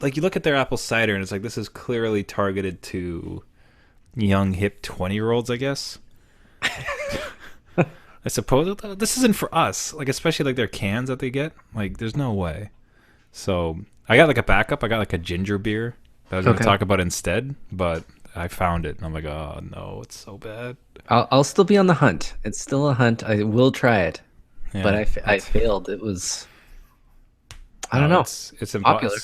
like you look at their apple cider and it's like this is clearly targeted to young hip 20-year-olds, I guess. I suppose this isn't for us. Like especially like their cans that they get. Like there's no way. So I got like a backup. I got like a ginger beer that I was going to Okay. talk about instead, but I found it and I'm like, oh no, it's so bad. I'll still be on the hunt. It's still a hunt. I will try it, but Yeah, I it's failed. It was, I don't no, know, popular.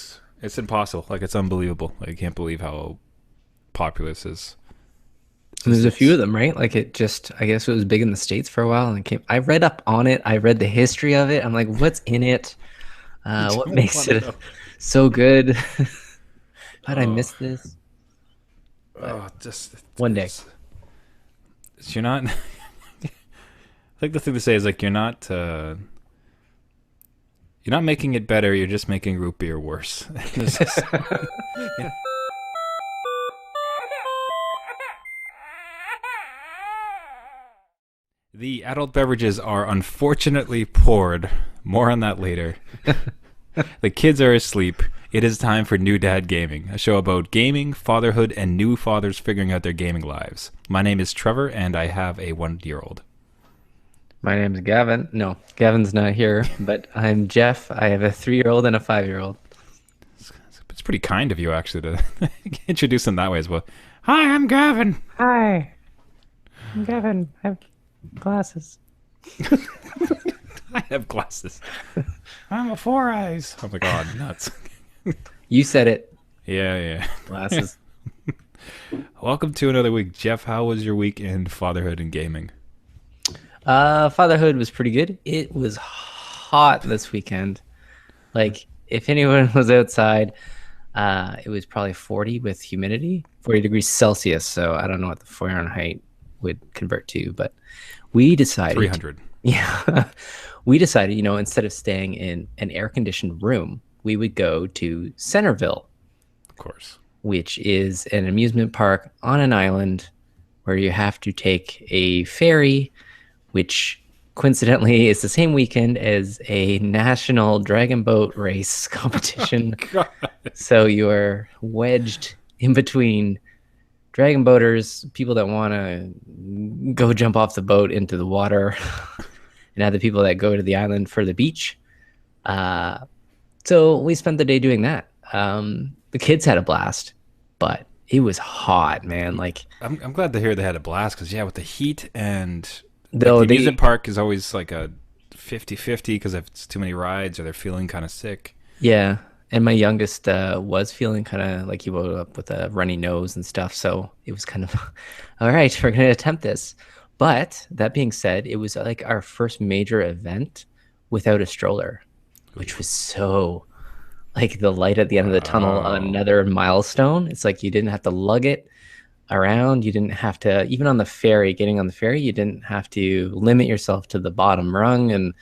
it's impossible. Like it's unbelievable. Like I can't believe how popular this is. It's And just there's a few it's of them, right? Like it just, I guess it was big in the States for a while and it came, I read up on it. I read the history of it. I'm like, what's in it? I What don't makes want to it know. so good? How did I Oh, miss this? But oh, just one day. you're not. I think the thing to say is like you're not making it better. You're just making root beer worse. Yeah. The adult beverages are unfortunately poured. More on that later. The kids are asleep. It is time for New Dad Gaming, a show about gaming, fatherhood, and new fathers figuring out their gaming lives. My name is Trevor, and I have a 1 year old. My name's Gavin. No, Gavin's not here, but I'm Jeff. I have a 3-year-old and a 5-year-old. It's pretty kind of you, actually, to introduce them that way as well. Hi, I'm Gavin. Hi, I'm Gavin. I have glasses. I have glasses. I'm a four eyes. Oh my god, nuts. You said it. Yeah, yeah. Glasses. Welcome to another week. Jeff, how was your week in fatherhood and gaming? Fatherhood was pretty good. It was hot this weekend. Like, if anyone was outside, it was probably 40 with humidity, 40 degrees Celsius. So I don't know what the Fahrenheit would convert to, but we decided, 300. yeah, we decided, instead of staying in an air conditioned room, we would go to Centerville, Of course. which is an amusement park on an island where you have to take a ferry, which coincidentally is the same weekend as a national dragon boat race competition. God. So you're wedged in between dragon boaters, people that want to go jump off the boat into the water, and other people that go to the island for the beach. Uh, so we spent the day doing that. The kids had a blast, but it was hot, man. Like, I'm glad to hear they had a blast because, yeah, with the heat and like though the amusement they, park is always like a 50-50 because if it's too many rides or they're feeling kind of sick. yeah. And my youngest was feeling kind of like he woke up with a runny nose and stuff. So it was kind of, all right, we're going to attempt this. But that being said, it was like our first major event without a stroller, which was so like the light at the end of the tunnel on Wow. another milestone. It's like you didn't have to lug it around. You didn't have to, even on the ferry, getting on the ferry, you didn't have to limit yourself to the bottom rung and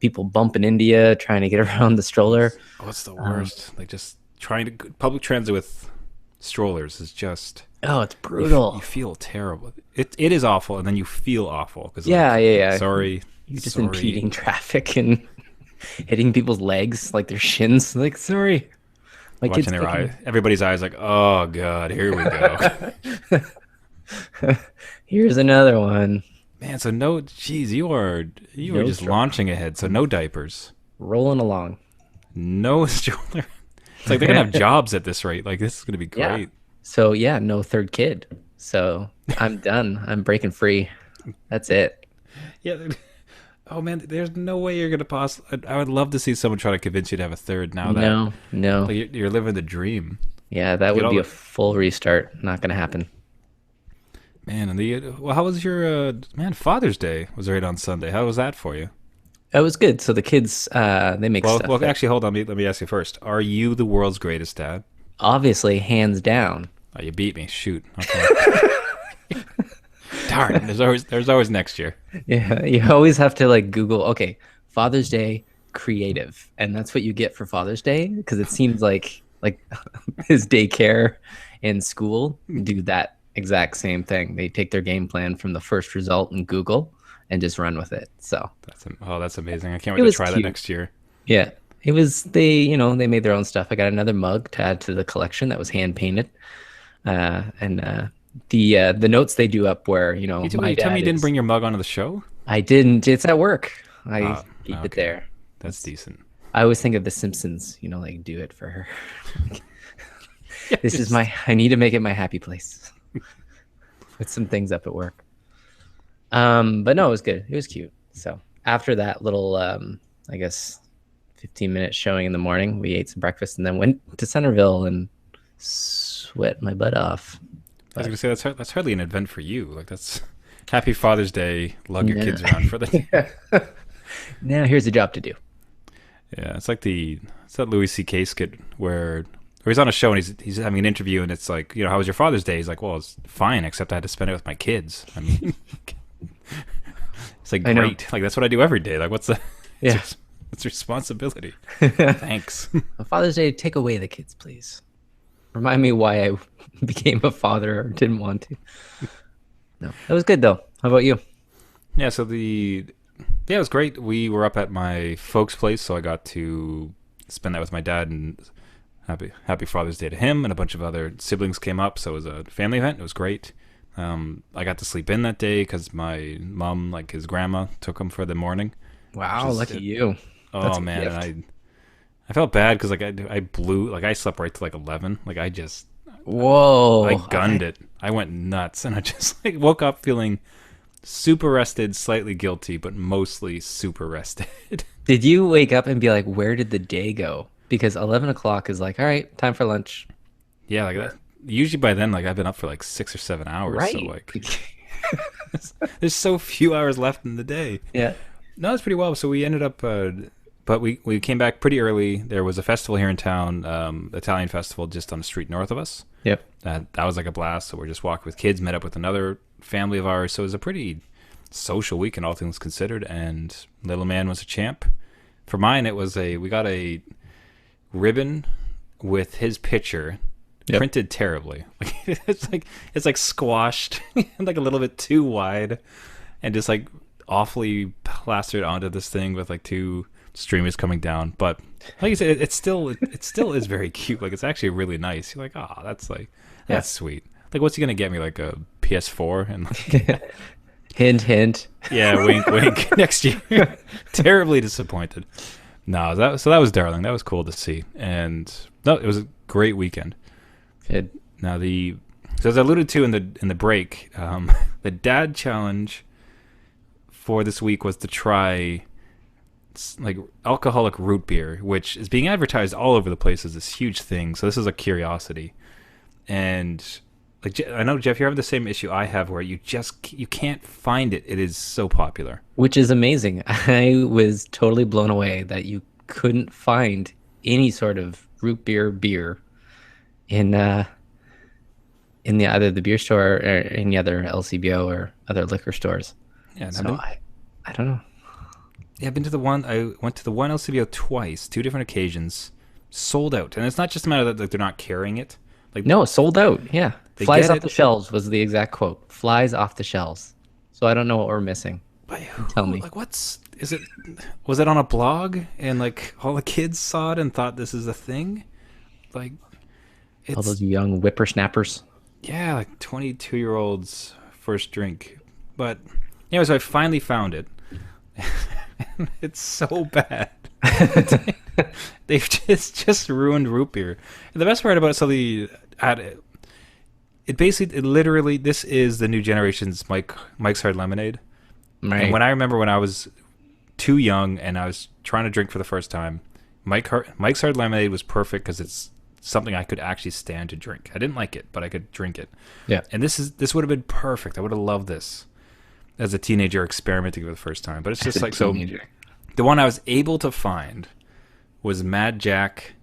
people bumping into you trying to get around the stroller. What's the Um, worst? Like just trying to public transit with strollers is just oh, it's you brutal. feel terrible. It is awful, and then you feel awful because Yeah, like yeah, yeah. sorry, You're just sorry. impeding traffic and hitting people's legs like their shins. Like, sorry, my kid's Watching their eye, cooking. everybody's eyes like, oh god, here we go. Here's another one. Man, so no, geez, you are No just stroller. launching ahead. So no diapers, Rolling along. no stroller. It's like they're gonna have jobs at this rate. Like this is gonna be Yeah. great. So yeah, no third kid. So I'm done. I'm breaking free. That's it. Yeah. Oh man, there's no way you're gonna I would love to see someone try to convince you to have a third. Now that No, no. like you're living the dream. Yeah, that Get would all be a the full restart. Not gonna happen. man and the well. How was your man? Father's Day was right on Sunday. How was that for you? That was good. So the kids, they make Well, stuff well, that actually, hold on. Let me ask you first. Are you the world's greatest dad? obviously hands down. Oh, you beat me. Shoot. Okay. Darn. There's always next year. Yeah, you always have to like Google, okay, Father's Day creative. And that's what you get for Father's Day because it seems like his daycare and school do that exact same thing. They take their game plan from the first result in Google and just run with it. So That's amazing. I can't it wait to was try that cute. next year. Yeah. It was they made their own stuff. I got another mug to add to the collection that was hand painted. And the notes they do up where, my You tell me dad you didn't is. bring your mug onto the show? I didn't. It's at work. I Ah, keep it okay. there. That's decent. I always think of The Simpsons, like do it for her. Yeah, This is I need to make it my happy place. Put some things up at work. But no, it was good. It was cute. So after that little, I guess, 15-minute showing in the morning, we ate some breakfast and then went to Centerville and sweat my butt off. I was gonna say that's hardly an event for you. Like that's Happy Father's Day. Lug your Yeah. kids around for the. Now here's a job to do. Yeah, it's like it's that Louis C.K. skit where he's on a show and he's having an interview and it's like, how was your Father's Day? He's like, well, it's fine except I had to spend it with my kids. I mean, it's like I know. great. Like that's what I do every day. Like what's the Yeah. it's responsibility. Thanks. On Father's Day, take away the kids, please. Remind me why I became a father or didn't want to. No, that was good though. How about you? Yeah, so it was great. We were up at my folks' place, so I got to spend that with my dad and happy Father's Day to him, and a bunch of other siblings came up, so it was a family event. It was great. I got to sleep in that day because my mom, like his grandma, took him for the morning. Wow, lucky you. That's Oh a man, gift. and I felt bad because like I blew, like I slept right to like 11. Like Whoa. I gunned it. I went nuts, and I just like woke up feeling super rested, slightly guilty, but mostly super rested. Did you wake up and be like, where did the day go? Because 11 o'clock is like, all right, time for lunch. Yeah, like that. Usually by then, like I've been up for like 6 or 7 hours. Right. So like, there's so few hours left in the day. Yeah. No, it's pretty well. So we ended up, but we came back pretty early. There was a festival here in town, Italian festival, just on the street north of us. Yep. That was like a blast. So we're just walking with kids, met up with another family of ours. So it was a pretty social weekend, all things considered. And little man was a champ. For mine, we got a ribbon with his picture. Yep. Printed terribly. Like it's like squashed and like a little bit too wide, and just like awfully plastered onto this thing with like two streamers coming down. But like you said, it still is very cute. Like it's actually really nice. You're like, that's sweet. Like what's he gonna get me? Like a PS4 and like, Hint, hint. yeah, wink, wink. Next year. Terribly disappointed. No, that was darling. That was cool to see, and no, it was a great weekend. Good. Now so as I alluded to in the break, the dad challenge for this week was to try like alcoholic root beer, which is being advertised all over the place as this huge thing. So this is a curiosity, and like I know Jeff, you have the same issue I have where you can't find it. It is so popular. Which is amazing. I was totally blown away that you couldn't find any sort of root beer in either the beer store or any other LCBO or other liquor stores. Yeah, So I don't know. Yeah, I went to the one LCBO twice, two different occasions, sold out. And it's not just a matter that like, they're not carrying it. Like No, sold out. Yeah. They Flies get off it. the shelves was the exact quote. Flies off the shelves. So I don't know what we're missing. But Tell me. Like was it on a blog and like all the kids saw it and thought this is a thing? Like All it's those young whippersnappers. yeah, like 22-year-olds first drink. But anyway, so I finally found it. And it's so bad. They've just ruined root beer. And the best part about it, so it literally this is the new generation's Mike's Hard Lemonade. Right. And when I remember when I was too young and I was trying to drink for the first time, Mike's Hard Lemonade was perfect because it's something I could actually stand to drink. I didn't like it, but I could drink it. Yeah. And this would have been perfect. I would have loved this as a teenager experimenting for the first time. But it's just like so. The one I was able to find was Mad Jack.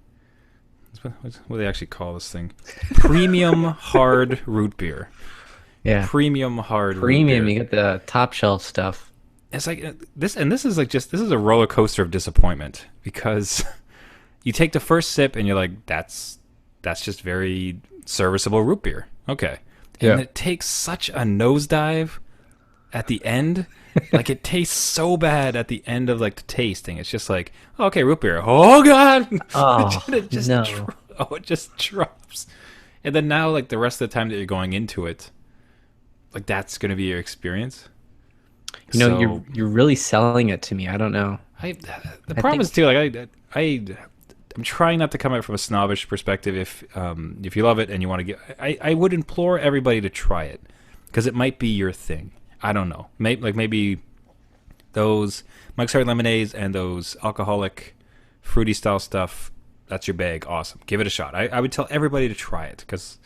What do they actually call this thing? Premium hard root beer. Yeah. Premium hard Premium. root beer. You get the top shelf stuff. It's like this is like this is a roller coaster of disappointment because you take the first sip and you're like, that's just very serviceable root beer. Okay. And Yeah. it takes such a nosedive at the end, like it tastes so bad at the end of like the tasting. It's just like, oh, okay, root beer. Oh god, Oh, it just no. it just drops. And then now, like the rest of the time that you're going into it, like that's gonna be your experience. You know, So you're really selling it to me. I don't know. I the I problem is think too, like I'm trying not to come at it from a snobbish perspective. If you love it and you want to get, I would implore everybody to try it because it might be your thing. I don't know. Maybe those Mike's Hard Lemonades and those alcoholic, fruity style stuff. That's your bag. Awesome. Give it a shot. I would tell everybody to try it because,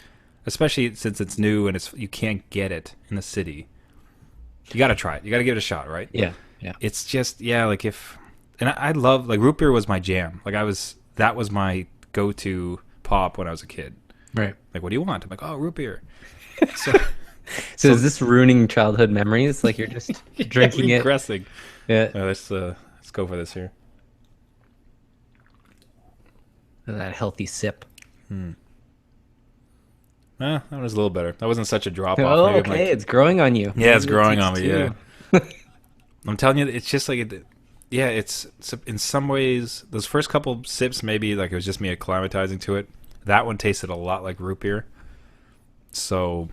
especially since it's new and you can't get it in the city. You got to try it. You got to give it a shot, right? yeah, yeah. It's just like and I love like root beer was my jam. Like that was my go-to pop when I was a kid. Right. Like, what do you want? I'm like, oh, root beer. So, So is this ruining childhood memories? Like you're just drinking it? regressing. Yeah. Let's go for this here. That healthy sip. That was a little better. That wasn't such a drop off. Oh, okay. It's growing on you. Yeah, it's Maybe it growing on takes me. two. Yeah, I'm telling you, it's just like it's in some ways those first couple sips maybe like it was just me acclimatizing to it. That one tasted a lot like root beer. So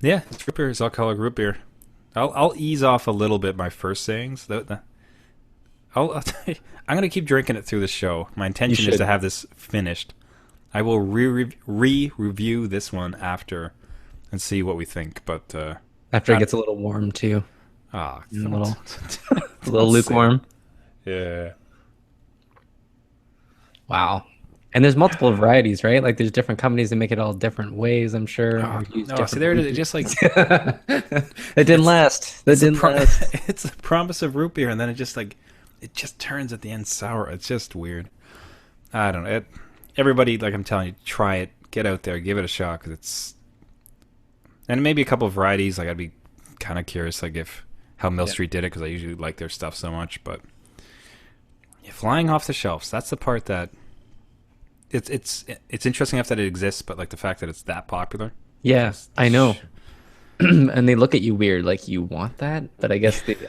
yeah, it's root beer. It's alcoholic root beer. I'll ease off a little bit my first sayings. I'll tell you, I'm gonna keep drinking it through the show. My intention is to have this finished. I will review this one after and see what we think. But After it gets a little warm too. a A little lukewarm. Yeah. Wow. And there's multiple varieties, right? Like there's different companies that make it all different ways, I'm sure. or use No, different see there it is. Just like It didn't last. That didn't last. it's a promise of root beer, and then it just turns at the end sour. It's just weird. I don't know. Everybody, like I'm telling you, try it. Get out there, give it a shot, because and maybe a couple of varieties. Like I'd be kind of curious, like how Mill Street did it, because I usually like their stuff so much. But flying off the shelves, that's the part that it's interesting enough that it exists, but like the fact that it's that popular. Yeah, I know. And they look at you weird, like you want that. But I guess they've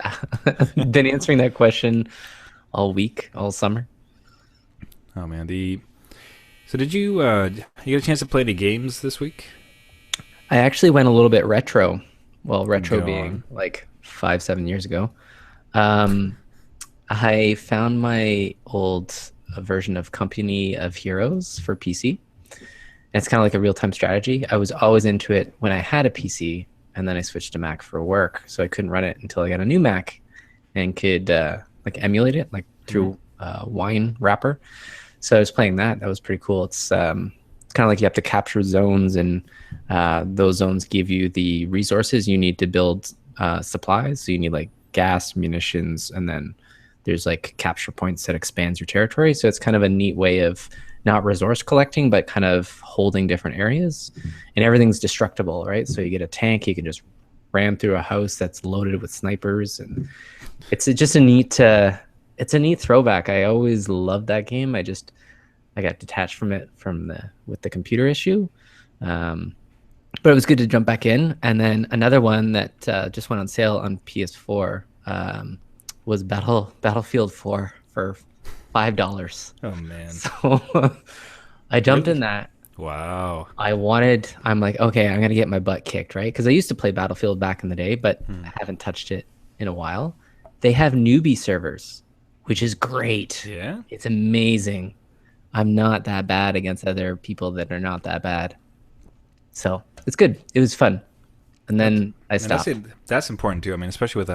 been answering that question all week, all summer. Oh man, so did you get a chance to play any games this week? I actually went a little bit retro. Well, retro Go being on. like 5-7 years ago. I found my old version of Company of Heroes for PC. And it's kind of like a real-time strategy. I was always into it when I had a PC, and then I switched to Mac for work, so I couldn't run it until I got a new Mac and could like emulate it like through Wine Wrapper. So I was playing that. That was pretty cool. It's kind of like you have to capture zones, and those zones give you the resources you need to build supplies. So you need like gas, munitions, and then there's like capture points that expands your territory. So it's kind of a neat way of not resource collecting, but kind of holding different areas. And everything's destructible, right? So you get a tank, you can just ram through a house that's loaded with snipers, and it's just a neat it's a neat throwback. I always loved that game. I got detached from it with the computer issue. But it was good to jump back in. And then another one that just went on sale on PS4 was Battlefield 4 for $5. Oh man. So I jumped in that. Wow. I'm like, okay, I'm going to get my butt kicked, right? Because I used to play Battlefield back in the day, but I haven't touched it in a while. They have newbie servers, which is great. Yeah. It's amazing. I'm not that bad against other people that are not that bad. So it's good. It was fun. And then I stopped. That's important too. I mean, especially with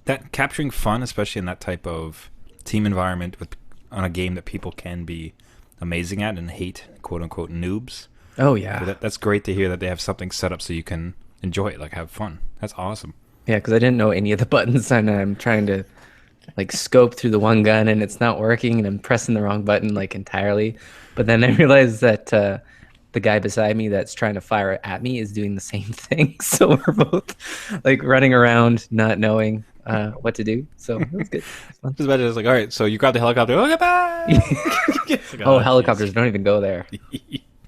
that capturing fun, especially in that type of team environment on a game that people can be amazing at and hate, quote unquote, noobs. Oh yeah. So that's great to hear that they have something set up so you can enjoy it, like have fun. That's awesome. Yeah, because I didn't know any of the buttons, and I'm trying to like scope through the one gun, and it's not working, and I'm pressing the wrong button like entirely. But then I realized that the guy beside me that's trying to fire at me is doing the same thing. So we're both like running around, not knowing what to do. So it was good. Just imagine it's like, all right, so you grab the helicopter. Okay, bye. Like, Oh, helicopters don't even go there.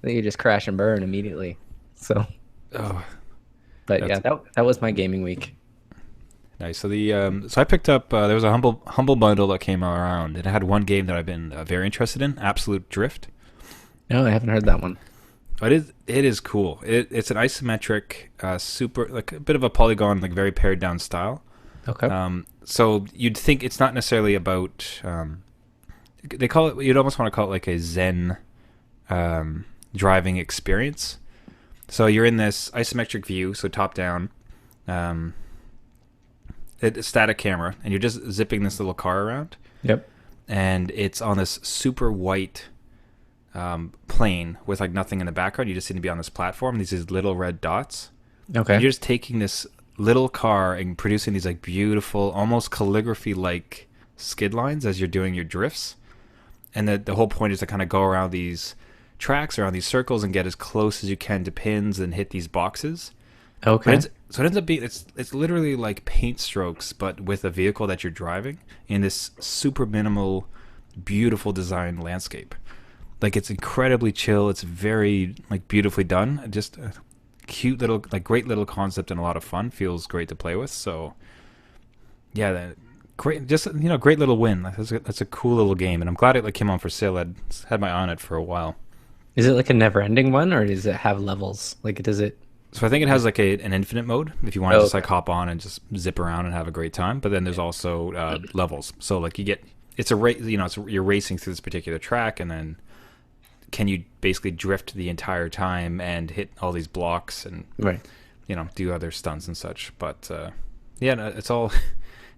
They just crash and burn immediately. So, Oh, But yeah, That's that was my gaming week. nice. So I picked up there was a humble bundle that came around, and it had one game that I've been very interested in, Absolute Drift. No, I haven't heard that one. But it is cool. It's an isometric, super like a bit of a polygon, like very pared down style. Okay. So you'd think it's not necessarily about. They call it. You'd almost want to call it like a Zen driving experience. So you're in this isometric view, so top down, it's a static camera, and you're just zipping this little car around, Yep. and it's on this super white plane with like nothing in the background. You just seem to be on this platform. These little red dots. Okay. And you're just taking this little car and producing these like beautiful, almost calligraphy-like skid lines as you're doing your drifts. And the whole point is to kind of go around these tracks, around these circles, and get as close as you can to pins and hit these boxes. Okay. So it ends up being it's literally like paint strokes, but with a vehicle that you're driving in this super minimal, beautiful design landscape. Like it's incredibly chill. It's very like beautifully done. Just a cute little, like great little concept and a lot of fun. Feels great to play with. So yeah, great. Just great little win. That's a cool little game, and I'm glad it like came on for sale. I'd had my eye on it for a while. Is it like a never-ending one, or does it have levels? Like, does it? So I think it has like an infinite mode if you want to just Okay. like hop on and just zip around and have a great time. But then there's also levels. So like it's a race. You're racing through this particular track, and then can you basically drift the entire time and hit all these blocks and Right. do other stunts and such. But yeah, no, it's all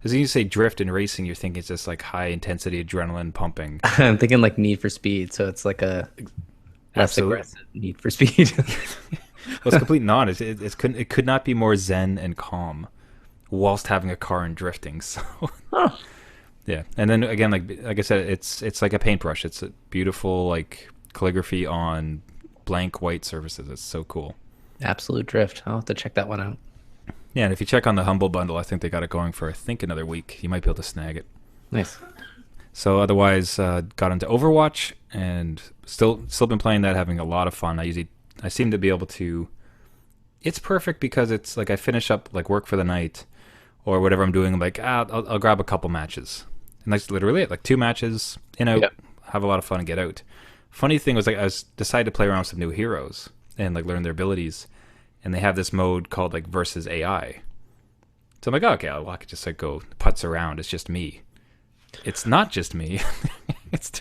as you say drift and racing, you're thinking it's just like high intensity adrenaline pumping. I'm thinking like Need for Speed, so it's like a less Absolutely. aggressive Need for Speed. Well, it's complete non. It could not be more zen and calm whilst having a car and drifting. So Oh, yeah, and then again, like I said, it's like a paintbrush. It's a beautiful like calligraphy on blank white surfaces. It's so cool. Absolute Drift. I'll have to check that one out. Yeah, and if you check on the Humble Bundle, I think they got it going for another week. You might be able to snag it. Nice. So otherwise, got into Overwatch and still been playing that, having a lot of fun. I seem to be able to. It's perfect because it's like I finish up like work for the night or whatever I'm doing. I'm like I'll grab a couple matches, and that's literally it. Like 2 matches in out, Yep. have a lot of fun and get out. Funny thing was like decided to play around with some new heroes and like learn their abilities, and they have this mode called like versus AI. So I'm like, okay, I could just like go putz around. It's just me. It's not just me. It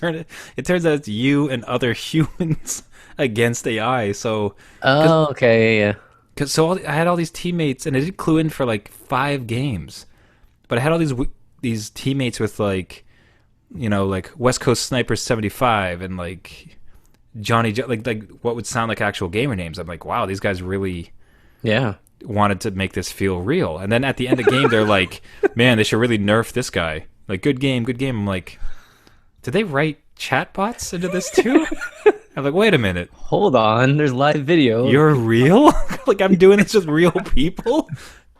turns out it's you and other humans against AI. So Oh, okay. Yeah. I had all these teammates, and I did clue in for like 5 games, but I had all these teammates with like, like West Coast Sniper 75 and like like what would sound like actual gamer names. I'm like, wow, these guys really Yeah. wanted to make this feel real. And then at the end of the game, they're like, man, they should really nerf this guy. Like, good game, good game. I'm like, did they write chatbots into this too? I'm like, wait a minute. Hold on. There's live video. You're real? Like, I'm doing this with real people?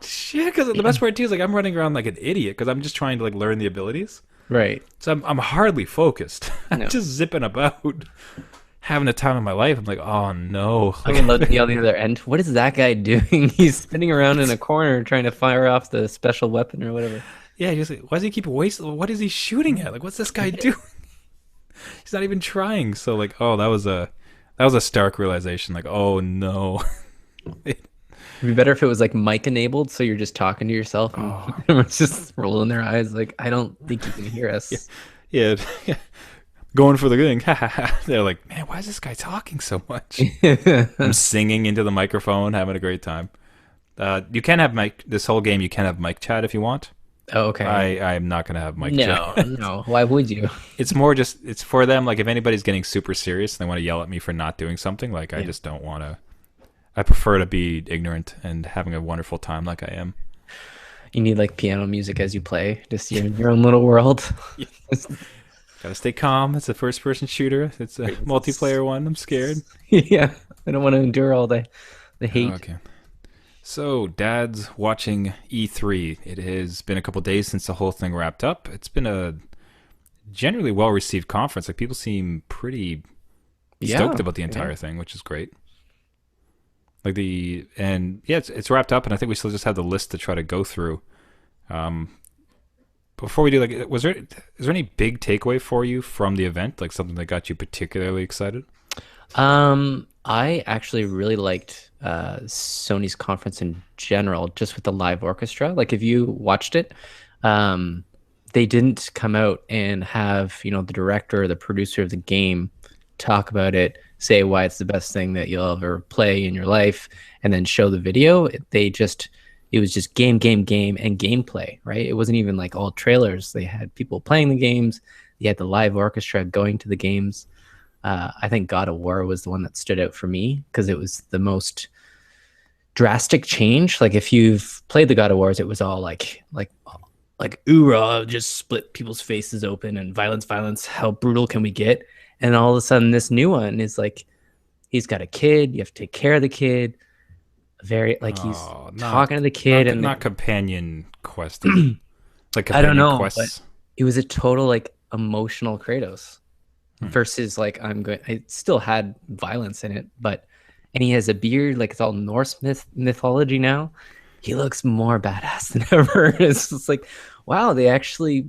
Shit, because the best part too is like I'm running around like an idiot because I'm just trying to like learn the abilities. Right. So I'm hardly focused. I'm No. just zipping about, having the time of my life. I'm like, oh no. I would love to be on the other end. What is that guy doing? He's spinning around in a corner trying to fire off the special weapon or whatever. Yeah, just like, why does he keep wasting? What is he shooting at? Like, what's this guy doing? He's not even trying. So like, oh, that was a stark realization. Like, oh no. It'd be better if it was like mic enabled, so you're just talking to yourself and everyone's just rolling their eyes like, I don't think you can hear us. Yeah, going for the thing. They're like, man, why is this guy talking so much? I'm singing into the microphone, having a great time. You can have this whole game. You can have mic chat if you want. Oh, okay. I'm not gonna have mic No, chat. no. Why would you? It's more just it's for them. Like if anybody's getting super serious and they want to yell at me for not doing something, like I Yeah. just don't want to. I prefer to be ignorant and having a wonderful time like I am. You need like piano music as you play, just you're in your own little world. Gotta stay calm. It's a first-person shooter. It's a multiplayer one. I'm scared. Yeah, I don't want to endure all the hate. Okay. So, Dad's watching E3. It has been a couple days since the whole thing wrapped up. It's been a generally well-received conference. Like people seem pretty Yeah, stoked about the entire thing, which is great. Like it's wrapped up, and I think we still just have the list to try to go through. Um, Before we do, like, is there any big takeaway for you from the event? Like something that got you particularly excited? I actually really liked Sony's conference in general, just with the live orchestra. Like if you watched it, um, they didn't come out and have, the director or the producer of the game talk about it, say why it's the best thing that you'll ever play in your life, and then show the video. It was just game, game, game, and gameplay, right? It wasn't even like all trailers. They had people playing the games. They had the live orchestra going to the games. I think God of War was the one that stood out for me because it was the most drastic change. Like if you've played the God of Wars, it was all like oorah, just split people's faces open and violence, violence. How brutal can we get? And all of a sudden, this new one is like he's got a kid. You have to take care of the kid. Very like he's talking to the kid and not companion quest. Like I don't companion know, quests. but it was a total like emotional Kratos versus like it still had violence in it, and he has a beard, like it's all Norse mythology now. He looks more badass than ever. It's just like, wow, they actually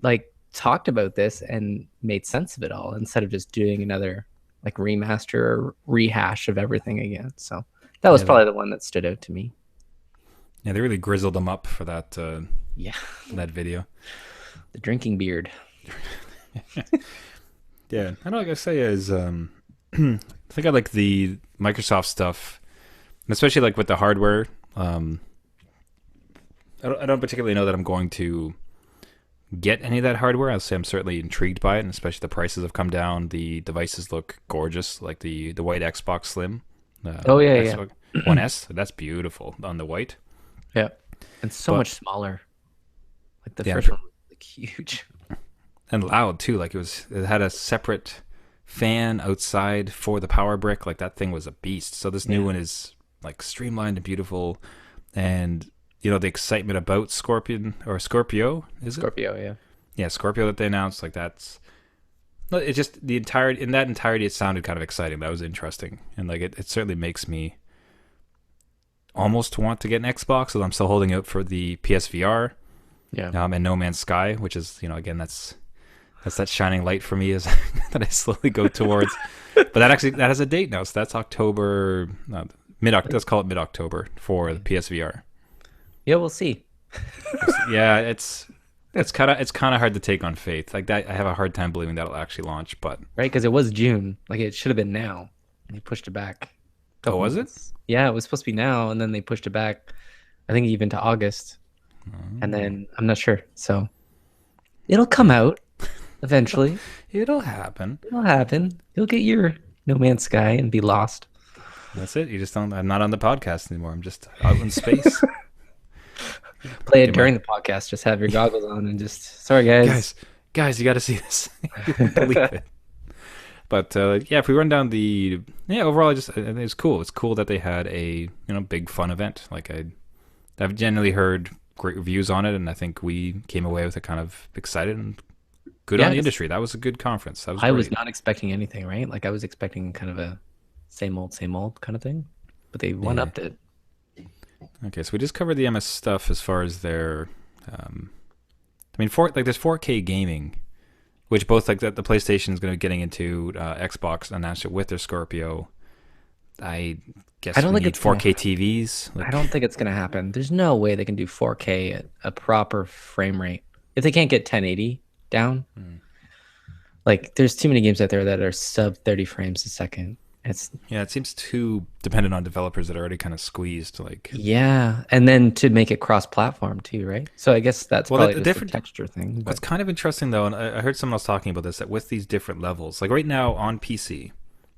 like talked about this and made sense of it all instead of just doing another like remaster or rehash of everything again. So that was probably the one that stood out to me. Yeah, they really grizzled him up for that. Yeah, that video. The drinking beard. Yeah, I know. Like I say, is I think I like the Microsoft stuff, and especially like with the hardware. I don't particularly know that I'm going to get any of that hardware. I'll say I'm certainly intrigued by it, and especially the prices have come down. The devices look gorgeous, like the white Xbox Slim. Xbox One S. That's beautiful on the white. Yeah, and much smaller. Like the first one was like huge and loud too. Like it had a separate fan outside for the power brick. Like that thing was a beast. So this new one is like streamlined and beautiful, and the excitement about Scorpio, is it? Scorpio, yeah, Scorpio that they announced. Like that's. It just in that entirety, it sounded kind of exciting. That was interesting, and like it certainly makes me almost want to get an Xbox. So I'm still holding out for the PSVR, and No Man's Sky, which is again that's that shining light for me is that I slowly go towards. But that has a date now, so that's October, let's call it mid-October for the PSVR. Yeah, we'll see. Yeah, it's kind of hard to take on faith. Like that, I have a hard time believing that'll actually launch. But right, because it was June. Like it should have been now. And they pushed it back. Oh, was it? Yeah, it was supposed to be now, and then they pushed it back. I think even to August. And then I'm not sure. So it'll come out eventually. It'll happen. It'll happen. You'll get your No Man's Sky and be lost. That's it. You just don't. I'm not on the podcast anymore. I'm just out in space. Play it during the podcast. Just have your goggles on and just. Sorry, guys. Guys, you got to see this. You won't believe it. But if we run down overall, I think it's cool. It's cool that they had a big fun event. Like I've generally heard great reviews on it, and I think we came away with it kind of excited and good on the industry. That was a good conference. I was not expecting anything, right? Like I was expecting kind of a same old kind of thing, but they one-upped it. Okay, so we just covered the MS stuff as far as their, there's 4K gaming, which both like the PlayStation is going to be getting into. Xbox announced it with their Scorpio. I guess I don't think it's 4K TVs. I don't think it's going to happen. There's no way they can do 4K at a proper frame rate if they can't get 1080 down. Like there's too many games out there that are sub 30 frames a second. It seems too dependent on developers that are already kind of squeezed. And then to make it cross-platform too, right? So I guess that's probably just a texture thing. What's kind of interesting though, and I heard someone else talking about this, that with these different levels, like right now on PC,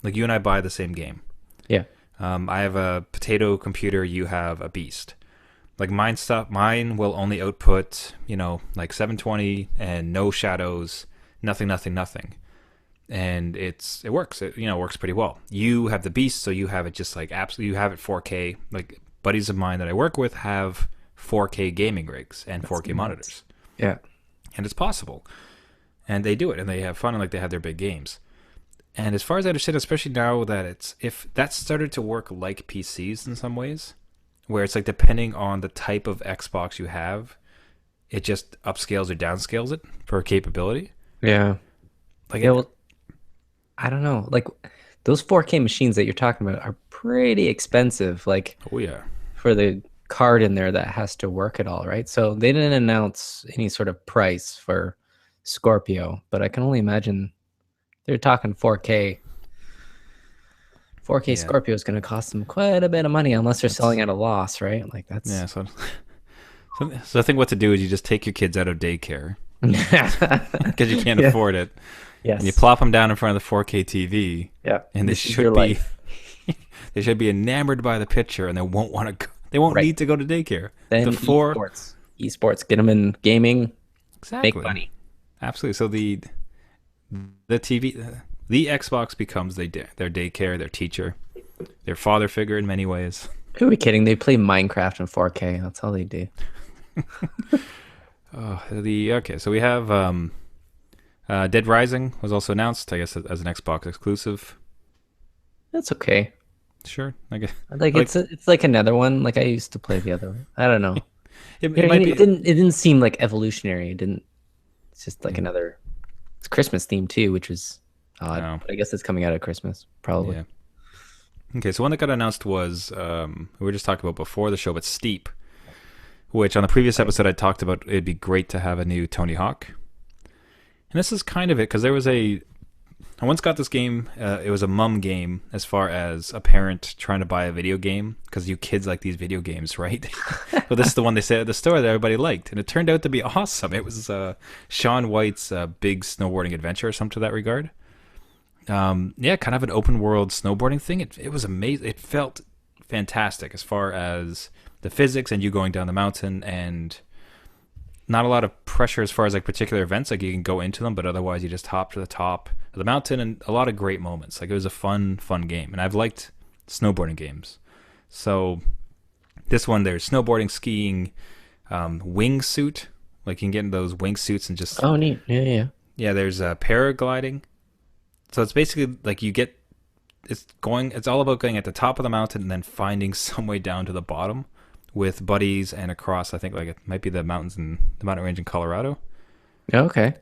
like you and I buy the same game. Yeah. I have a potato computer. You have a beast. Like mine will only output, like 720 and no shadows, nothing. And it works. It works pretty well. You have the beast, so you have it just like absolutely. You have it 4K. Like buddies of mine that I work with have 4K gaming rigs and 4K monitors. Yeah, and it's possible, and they do it, and they have fun, and like they have their big games. And as far as I understand, especially now that if that's started to work like PCs in some ways, where it's like depending on the type of Xbox you have, it just upscales or downscales it for capability. Yeah. Like Yeah, it, well, I don't know. Like those 4K machines that you're talking about are pretty expensive, like oh yeah, for the card in there that has to work at all, right? So they didn't announce any sort of price for Scorpio, but I can only imagine they're talking 4K. 4K yeah, Scorpio is going to cost them quite a bit of money unless they're selling that's at a loss, right? Like that's yeah. So I think what to do is you just take your kids out of daycare because you can't yeah. afford it, and you Yes. plop them down in front of the 4K TV, Yeah. and they This is your should be life. they should be enamored by the picture, and they won't want to. They won't Right. need to go to daycare. Then The four esports, get them in gaming, make exactly, money. absolutely. So the TV, the Xbox becomes their daycare, their teacher, their father figure in many ways. Who are we kidding? They play Minecraft in 4K. That's all they do. Okay, so we have Dead Rising was also announced, I guess, as an Xbox exclusive. That's okay. Sure, I guess. Like Like it's like another one. Like I used to play the other one. I don't know. it might be. It didn't seem like evolutionary. It didn't. It's just like another. It's Christmas theme too, which is odd. No. But I guess it's coming out at Christmas probably. Yeah. Okay, so one that got announced was we were just talking about before the show, but Steep, which on the previous episode I talked about. It'd be great to have a new Tony Hawk, and this is kind of it because there was I once got this game. It was a mum game as far as a parent trying to buy a video game because you kids like these video games, right? But this is the one they said at the store that everybody liked, and it turned out to be awesome. It was Shaun White's big snowboarding adventure or something to that regard. Yeah, kind of an open world snowboarding thing. It was amazing. It felt fantastic as far as the physics and you going down the mountain and not a lot of pressure as far as like particular events. Like you can go into them, but otherwise you just hop to the top of the mountain and a lot of great moments. Like it was a fun game, and I've liked snowboarding games. So this one, there's snowboarding, skiing, wingsuit. Like you can get in those wingsuits and just Oh, neat. Yeah, yeah. yeah. There's paragliding. So it's basically like it's all about going at the top of the mountain and then finding some way down to the bottom with buddies and across. I think like it might be the mountain range in Colorado. Okay.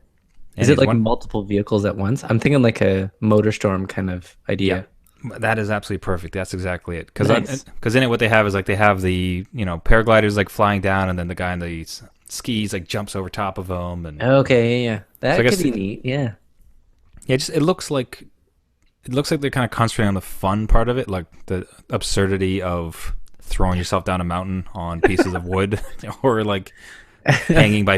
Is it like multiple vehicles at once? I'm thinking like a MotorStorm kind of idea. Yeah, that is absolutely perfect. That's exactly it. Nice. Because in it, what they have is like they have the paragliders like flying down, and then the guy in the skis like jumps over top of them, and Okay, yeah. That So I could guess be neat. Yeah. yeah, it looks like they're kind of concentrating on the fun part of it, like the absurdity of throwing yourself down a mountain on pieces of wood, or like hanging by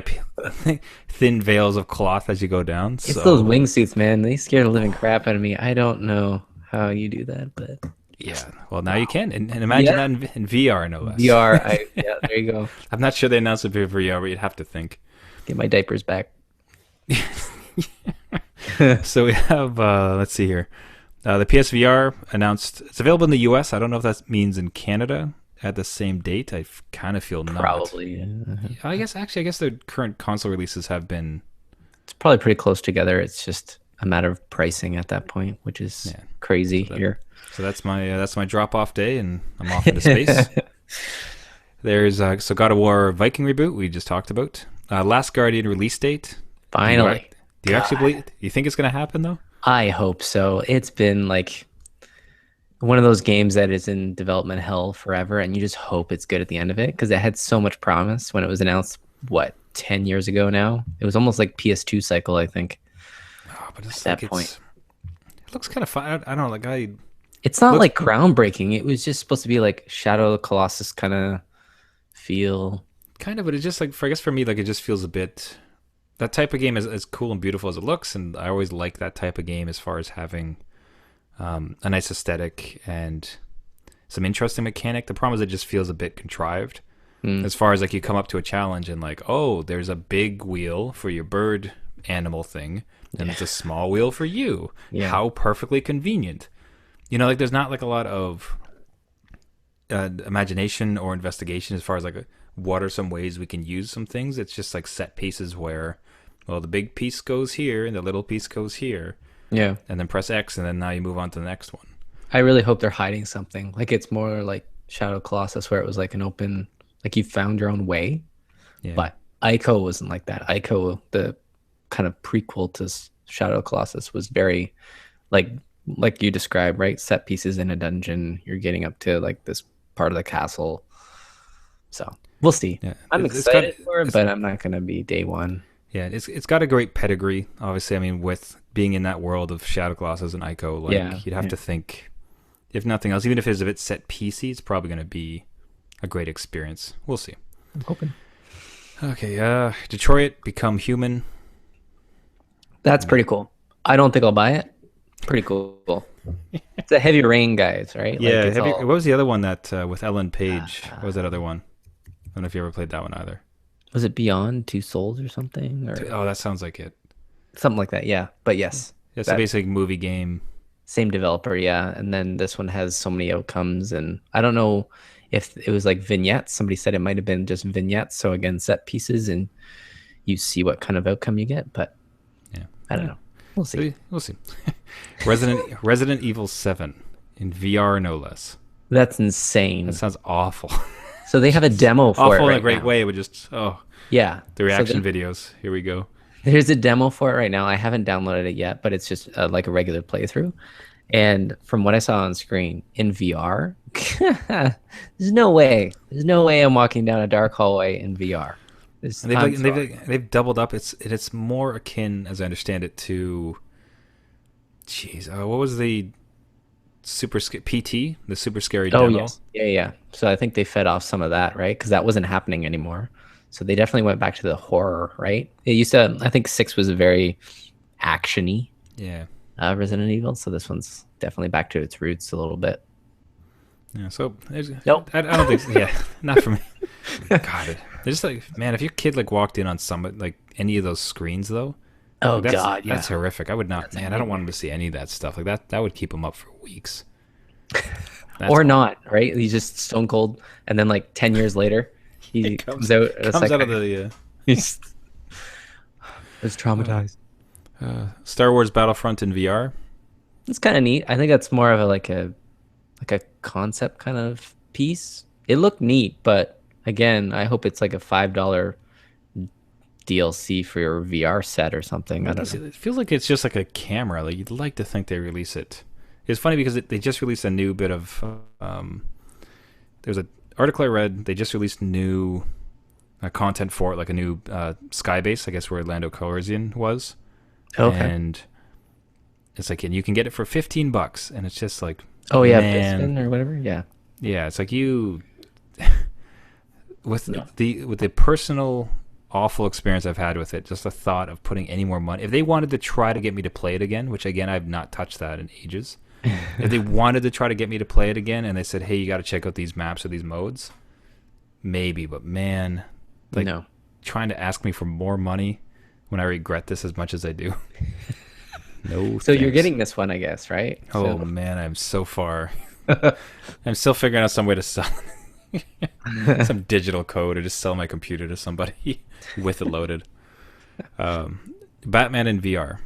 thin veils of cloth as you go down. It's So those wingsuits, man. They scare the living crap out of me. I don't know how you do that, but yeah, well now you can, and imagine that in VR, no less. VR, yeah, there you go. I'm not sure they announced it for VR, but you'd have to think. Get my diapers back. So we have let's see here. The PSVR announced it's available in the US. I don't know if that means in Canada at the same date. I kind of feel not. Probably. Yeah. I guess the current console releases have been It's probably pretty close together. It's just a matter of pricing at that point, which is crazy here. so that's my drop off day, and I'm off into space. There's so God of War Viking reboot we just talked about. Last Guardian release date. Finally. Do you actually believe? Do you think it's going to happen though? I hope so. It's been like one of those games that is in development hell forever, and you just hope it's good at the end of it because it had so much promise when it was announced, 10 years ago now? It was almost like PS2 cycle, I think. Oh, but it's at like that point. it looks kind of fun. I don't know, like It's not looks- like groundbreaking. It was just supposed to be like Shadow of the Colossus kind of feel. kind of, but it's just like I guess for me, like it just feels a bit. That type of game is as cool and beautiful as it looks, and I always like that type of game as far as having a nice aesthetic and some interesting mechanic. The problem is it just feels a bit contrived. As far as like you come up to a challenge and like, oh, there's a big wheel for your bird animal thing, and it's a small wheel for you. Yeah. How perfectly convenient. Like there's not like a lot of imagination or investigation as far as like what are some ways we can use some things. It's just like set pieces where, well, the big piece goes here and the little piece goes here. Yeah. and then press X, and then now you move on to the next one. I really hope they're hiding something. Like it's more like Shadow Colossus where it was like an open, like you found your own way. Yeah. But Ico wasn't like that. Ico, the kind of prequel to Shadow Colossus, was very like you described, right? Set pieces in a dungeon. You're getting up to like this part of the castle. So we'll see. Yeah. I'm It's got excited for it, but I'm not gonna be day one. yeah, it's got a great pedigree. Obviously, I mean, with being in that world of Shadow Colossus and Ico, like Yeah, you'd have to think, if nothing else, even if it's a bit set piecey, it's probably going to be a great experience. We'll see. I'm hoping. Okay, Detroit Become Human. That's pretty cool. I don't think I'll buy it. Pretty cool. It's a Heavy Rain guys, right? Yeah, Like what was the other one that with Ellen Page? What was that other one? I don't know if you ever played that one either. was it Beyond Two Souls or something? Or Oh, that sounds like it. something like that, yeah. But yes. It's a basic movie game. Same developer, yeah. And then this one has so many outcomes, and I don't know if it was like vignettes. Somebody said it might have been just vignettes. So again, set pieces, and you see what kind of outcome you get. But Yeah, I don't know. We'll see. We'll see. Resident Evil 7 in VR, no less. That's insane. That sounds awful. So they have a demo for it Awful right in a great now. way. It would just Yeah. the reaction videos. Here we go. There's a demo for it right now. I haven't downloaded it yet, but it's just like a regular playthrough. And from what I saw on screen in VR, there's no way. There's no way I'm walking down a dark hallway in VR. And they've doubled up. It's more akin, as I understand it, to what was the PT, the super scary Oh demo? yes, yeah. So I think they fed off some of that, right? Because that wasn't happening anymore. So they definitely went back to the horror, right? It used to. I think 6 was a very actiony Yeah. Resident Evil. So this one's definitely back to its roots a little bit. Yeah. So Nope. I don't think. Yeah, not for me. God, it's just like, man, if your kid like walked in on some like any of those screens though. Oh Like, that's, God, yeah. that's horrific. I would not, man. I don't want him to see any of that stuff. Like that would keep him up for weeks. That's Or not, right? He's just stone cold, and then like 10 years later, he comes out. comes out of the He's traumatized. Star Wars Battlefront in VR. It's kind of neat. I think that's more of a concept kind of piece. It looked neat, but again, I hope it's like a $5 DLC for your VR set or something. I don't know. It feels like it's just like a camera. Like you'd like to think they release it. It's funny because they just released a new bit of. There's an article I read. They just released new content for it, like a new sky base, I guess, where Orlando Calrissian was. Okay. And it's like, and you can get it for $15, and it's just like, Oh yeah, man. Piston or whatever. Yeah. Yeah, it's like you with the personal awful experience I've had with it, just the thought of putting any more money. If they wanted to try to get me to play it again, which again I've not touched that in ages. If they wanted to try to get me to play it again and they said, "Hey, you got to check out these maps or these modes." Maybe, but man, like No. trying to ask me for more money when I regret this as much as I do. No. So you're thanks. getting this one, I guess, right? Oh So, man, I'm so far. I'm still figuring out some way to sell some digital code or just sell my computer to somebody with it loaded. Batman in VR.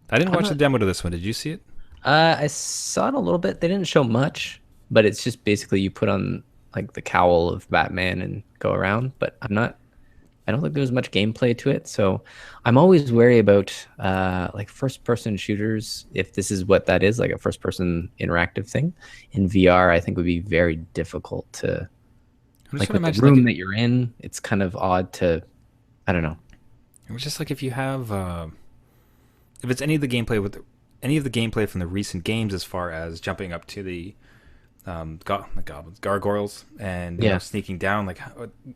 I didn't watch the demo to this one. Did you see it? I saw it a little bit. They didn't show much, but it's just basically you put on like the cowl of Batman and go around. But I don't think there was much gameplay to it. So I'm always wary about like first person shooters. If this is what that is, like a first person interactive thing in VR, I think would be very difficult to I'm just like trying to with the imagine, room like, that you're in. It's kind of odd to, I don't know. it was just like if you have, if it's any of the gameplay from the recent games, as far as jumping up to the goblins, gargoyles, and Yeah. sneaking down, like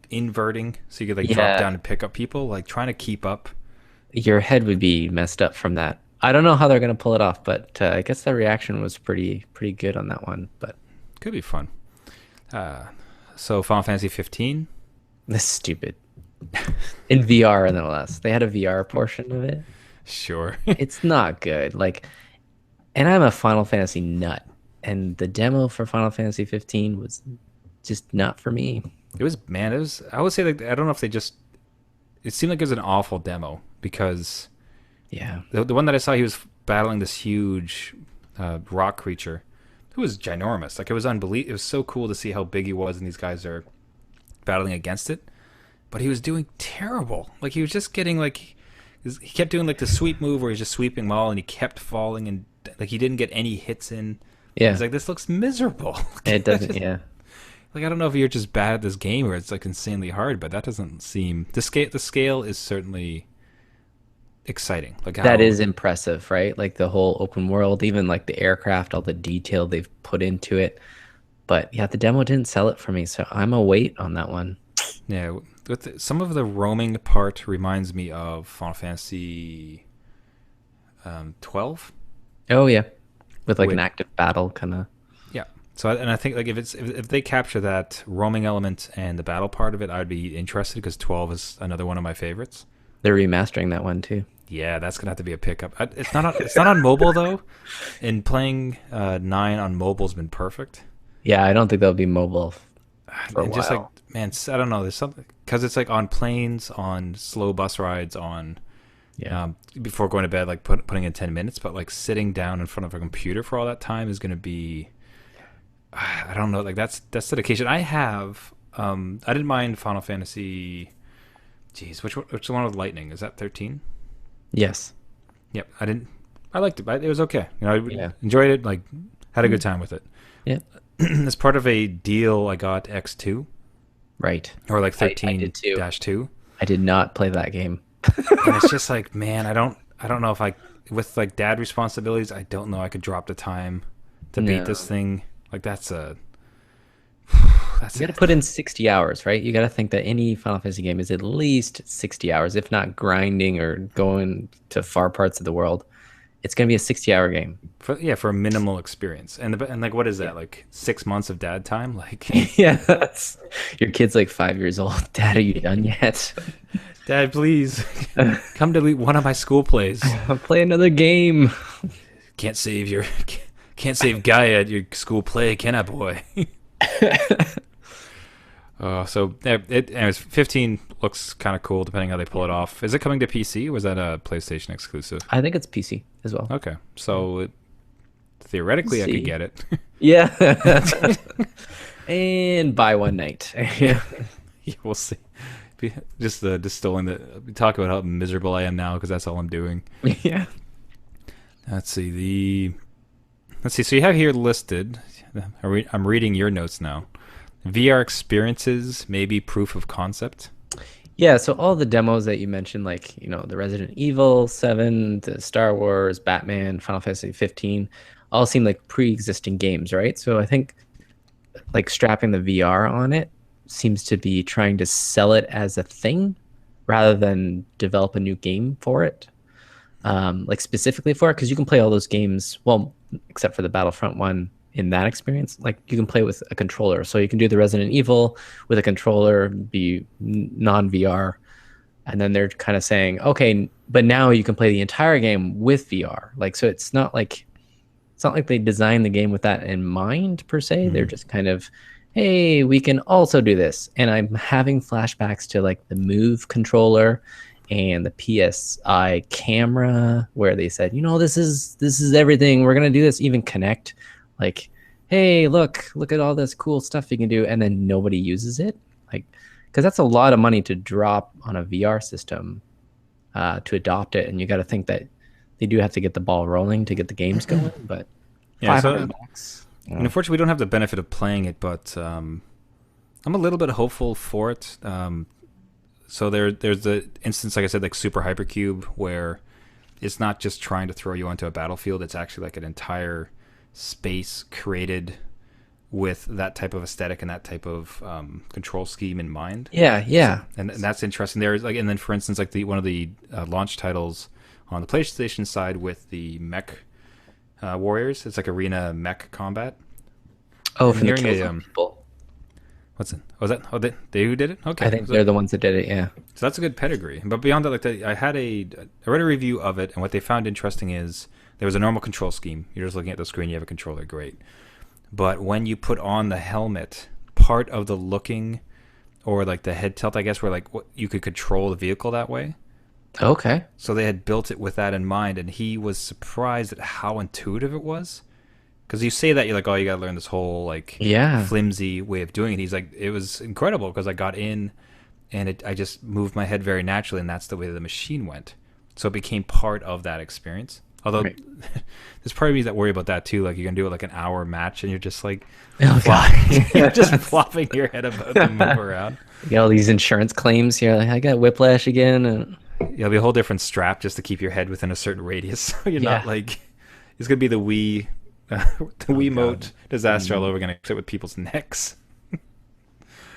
inverting, so you could like Yeah. drop down and pick up people, like trying to keep up. Your head would be messed up from that. I don't know how they're gonna pull it off, but I guess the reaction was pretty good on that one. But Could be fun. So Final Fantasy 15. that's stupid. In VR, nonetheless, they had a VR portion of it. Sure. It's not good. Like, and I'm a Final Fantasy nut, and the demo for Final Fantasy 15 was just not for me. It was, man, it was, I would say, like, I don't know if they just, it seemed like it was an awful demo because Yeah. the one that I saw, he was battling this huge rock creature who was ginormous. Like, it was unbelievable. It was so cool to see how big he was, and these guys are battling against it. But he was doing terrible. Like, he was just getting like, he kept doing like the sweep move where he's just sweeping all, and he kept falling, and like he didn't get any hits in. Yeah, he's like, this looks miserable. it doesn't. Yeah, Like, I don't know if you're just bad at this game or it's like insanely hard, but that doesn't seem the scale is certainly exciting. Like, that is impressive, right? Like the whole open world, even like the aircraft, all the detail they've put into it. But yeah, the demo didn't sell it for me, so I'm a wait on that one. Yeah, some of the roaming part reminds me of Final Fantasy 12. Oh yeah, with like an active battle kind of. Yeah. So and I think like if they capture that roaming element and the battle part of it, I'd be interested because 12 is another one of my favorites. They're remastering that one too. Yeah, that's gonna have to be a pickup. It's not on mobile though, and playing 9 on mobile's been perfect. Yeah, I don't think they'll be mobile for a while. Just like, man, I don't know. There's something because it's like on planes, on slow bus rides, on before going to bed, like putting in 10 minutes. But like sitting down in front of a computer for all that time is gonna be, I don't know. Like that's dedication. I have. I didn't mind Final Fantasy. Jeez, which one with lightning? Is that 13? Yes. Yep, I didn't. I liked it. It was okay. You know, I enjoyed it. Like, had a good time with it. Yeah. As part of a deal, I got X2. Right. Or like 13-2. I did not play that game. And it's just like, man, I don't know if I, with like dad responsibilities, I don't know I could drop the time to beat this thing. Like that's you got to put in 60 hours, right? You got to think that any Final Fantasy game is at least 60 hours, if not grinding or going to far parts of the world. It's going to be a 60-hour game. For a minimal experience. And like, what is that? Like 6 months of dad time? Like, yeah, your kid's like 5 years old. Dad, are you done yet? Dad, please come to one of my school plays. I'll play another game. Can't save Gaia at your school play, can I, boy? So anyways, 15 looks kind of cool depending how they pull it off. Is it coming to PC? Or was that a PlayStation exclusive? I think it's PC as well. Okay, so theoretically I could get it. Yeah. And buy one night. Yeah, we'll see. Just distilling talk about how miserable I am now because that's all I'm doing. Yeah. Let's see. So you have here listed. I'm reading your notes now. VR experiences, maybe proof of concept. Yeah, so all the demos that you mentioned, like, you know, the Resident Evil 7, the Star Wars, Batman, Final Fantasy 15, all seem like pre-existing games, right? So I think like strapping the VR on it seems to be trying to sell it as a thing rather than develop a new game for it. Like specifically for it, because you can play all those games, well, except for the Battlefront one, in that experience, like you can play with a controller. So you can do the Resident Evil with a controller, be non-VR. And then they're kind of saying, okay, but now you can play the entire game with VR. Like, so it's not like they designed the game with that in mind per se. They're just kind of, hey, we can also do this. And I'm having flashbacks to like the Move controller and the PSI camera where they said, you know, this is everything. We're going to do this. Even Connect. Like, hey, look at all this cool stuff you can do, and then nobody uses it. Like, because that's a lot of money to drop on a VR system to adopt it, and you got to think that they do have to get the ball rolling to get the games going. But yeah, $500. And unfortunately, we don't have the benefit of playing it, but I'm a little bit hopeful for it. So there's the instance, like I said, like Super Hypercube, where it's not just trying to throw you onto a battlefield; it's actually like an entire space created with that type of aesthetic and that type of control scheme in mind. Yeah. And that's interesting. There's like, and then for instance, like one of the launch titles on the PlayStation side with the mech warriors, it's like arena mech combat. Oh, from the Killzone people. What's it? Was that? Oh, they who did it? Okay, I think they're the ones that did it. Yeah. So that's a good pedigree. But beyond that, like I read a review of it, and what they found interesting is there was a normal control scheme. You're just looking at the screen. You have a controller. Great. But when you put on the helmet, part of the looking or like the head tilt, I guess, where like you could control the vehicle that way, Okay. So they had built it with that in mind, and he was surprised at how intuitive it was. Because you say that, you're like, oh, you got to learn this whole like Yeah. flimsy way of doing it. He's like, it was incredible because I got in and I just moved my head very naturally, and that's the way the machine went. So it became part of that experience. Although Right. there's probably that worry about that too. Like you're gonna do it like an hour match, and you're just like, Oh you're god. just flopping your head about to move around. You got all these insurance claims here. Like, I got whiplash again. It'll be a whole different strap just to keep your head within a certain radius, so you're Yeah. not like it's gonna be the Wii, the Oh Wiimote god. disaster all over. Gonna sit with people's necks.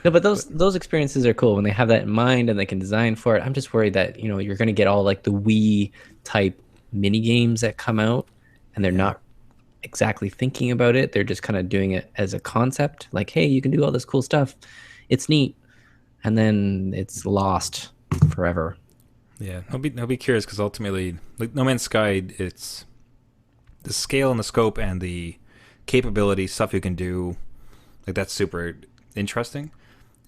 No, but those experiences are cool when they have that in mind and they can design for it. I'm just worried that, you're going to get all like the Wii type mini games that come out and they're not exactly thinking about it. They're just kind of doing it as a concept. Like, hey, you can do all this cool stuff. It's neat. And then it's lost forever. Yeah, I'll be curious because ultimately, like No Man's Sky, it's the scale and the scope and the capability stuff you can do. Like that's super interesting.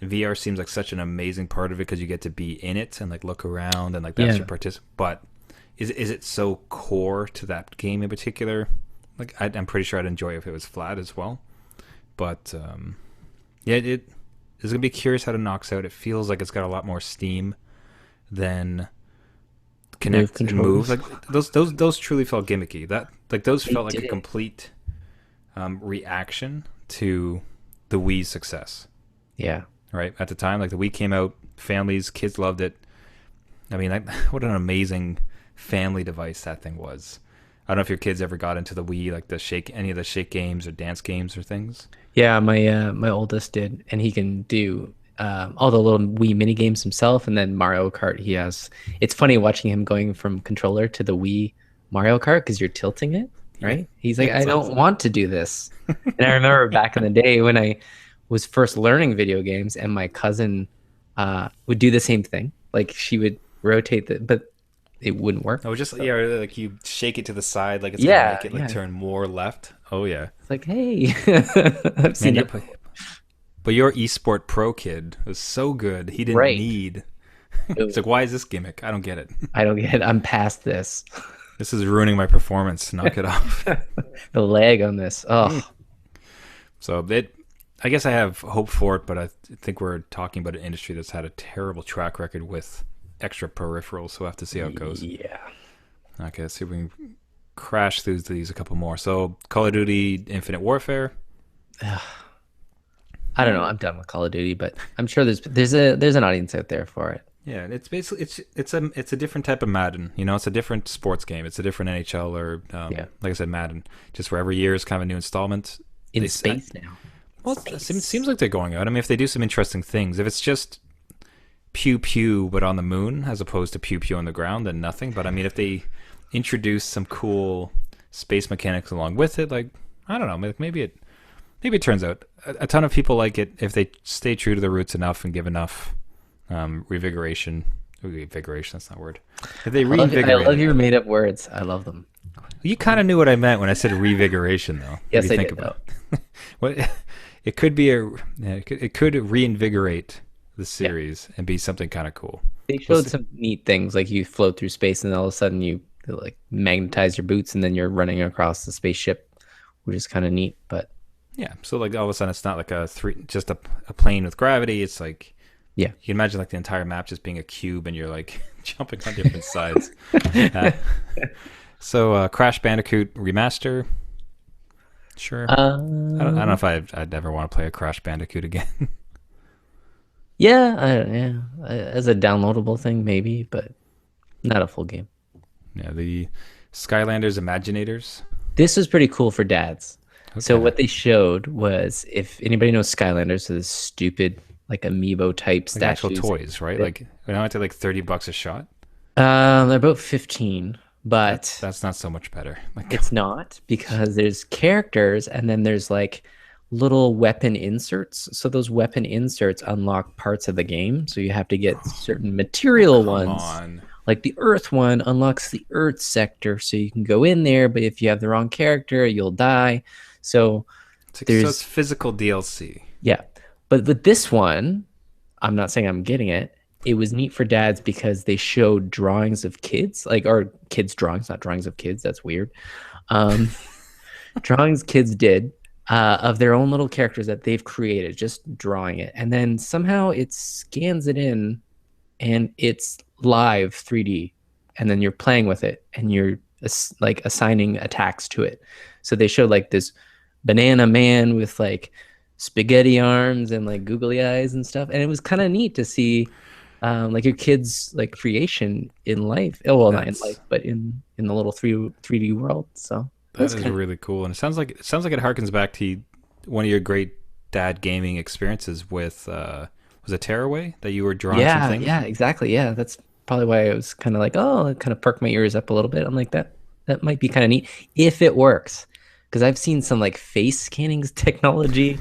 VR seems like such an amazing part of it because you get to be in it and like look around and like that's Yeah. your But is it so core to that game in particular? Like I'm pretty sure I'd enjoy it if it was flat as well. But yeah, it is gonna be curious how it knocks out. It feels like it's got a lot more steam than Move Connect and Move. controls. Like those truly felt gimmicky. That like those They felt like a did. complete reaction to the Wii's success. Yeah. Right at the time, like the Wii came out, families, kids loved it. I mean, what an amazing family device that thing was. I don't know if your kids ever got into the Wii, like any of the shake games or dance games or things. Yeah, my oldest did, and he can do all the little Wii mini games himself, and then Mario Kart. He has. It's funny watching him going from controller to the Wii Mario Kart because you're tilting it, right? He's like, I It's don't awesome. want to do this. And I remember back in the day when I was first learning video games, and my cousin would do the same thing. Like she would rotate but it wouldn't work. Oh, just yeah, or like you shake it to the side, like it's gonna Yeah, make it like yeah. turn more left. Oh yeah, It's like, hey, I've man. seen it. But your esport pro kid was so good. He didn't Right. need. No, It's like, why is this gimmick? I don't get it. I don't get it. I'm past this. This is ruining my performance. Knock it off. The lag on this. Oh, So I guess I have hope for it, but I think we're talking about an industry that's had a terrible track record with extra peripherals. So we'll have to see how it goes. yeah. Okay, let's see if we can crash through these a couple more. So Call of Duty Infinite Warfare. I don't know. I'm done with Call of Duty, but I'm sure there's an audience out there for it. Yeah, it's basically it's a different type of Madden. You know, it's a different sports game. It's a different NHL or Yeah. like I said, Madden. Just where every year is kind of a new installment. In They- space now. Well, it seems like they're going out. I mean, if they do some interesting things, if it's just pew pew but on the moon as opposed to pew pew on the ground, then nothing. But I mean, if they introduce some cool space mechanics along with it, like I don't know, maybe it turns out a ton of people like it if they stay true to the roots enough and give enough revigoration. Revigoration, that's not a word. If they I love reinvigorate your made up words. I love them. you kind of knew what I meant when I said revigoration, though. Yes, if you I think did. about it. Well, it could be it could reinvigorate the series and be something kind of cool. They showed some neat things, like you float through space, and all of a sudden you like magnetize your boots, and then you're running across the spaceship, which is kind of neat. But Yeah, so like all of a sudden it's not like just a plane with gravity. It's like yeah, you can imagine like the entire map just being a cube, and you're like jumping on different sides. Uh, so Crash Bandicoot remaster, sure. I don't know if I'd ever want to play a Crash Bandicoot again. yeah, as a downloadable thing, maybe, but not a full game. Yeah, the Skylanders Imaginators. This was pretty cool for dads. So Okay. what they showed was, if anybody knows Skylanders, so this stupid like amiibo type Like actual statues. toys, right? Like when I went to like $30 a shot. They're about 15, but That's not so much better. Like it's not, because there's characters and then there's like little weapon inserts. So those weapon inserts unlock parts of the game. So you have to get certain material come ones. on. Like the Earth one unlocks the Earth sector, so you can go in there, but if you have the wrong character, you'll die. So So there's it's physical DLC. yeah. But with this one, I'm not saying I'm getting it. it was neat for dads because they showed drawings of kids, like, or kids drawings, not drawings of kids. That's weird. Um, drawings kids did of their own little characters that they've created, just drawing it, and then somehow it scans it in, and it's live 3D, and then you're playing with it, and you're like assigning attacks to it. So they showed like this banana man with like spaghetti arms and like googly eyes and stuff, and it was kind of neat to see like your kids like creation in life. Oh well, not in life, That's but in the little 3D world. So that that's is kind of really cool, and it sounds like it harkens back to one of your great dad gaming experiences with was it Tearaway that you were drawing some yeah, things? yeah, exactly. Yeah, that's probably why I was kind of like, oh, it kind of perked my ears up a little bit. I'm like that might be kind of neat if it works. Because I've seen some like face scanning technology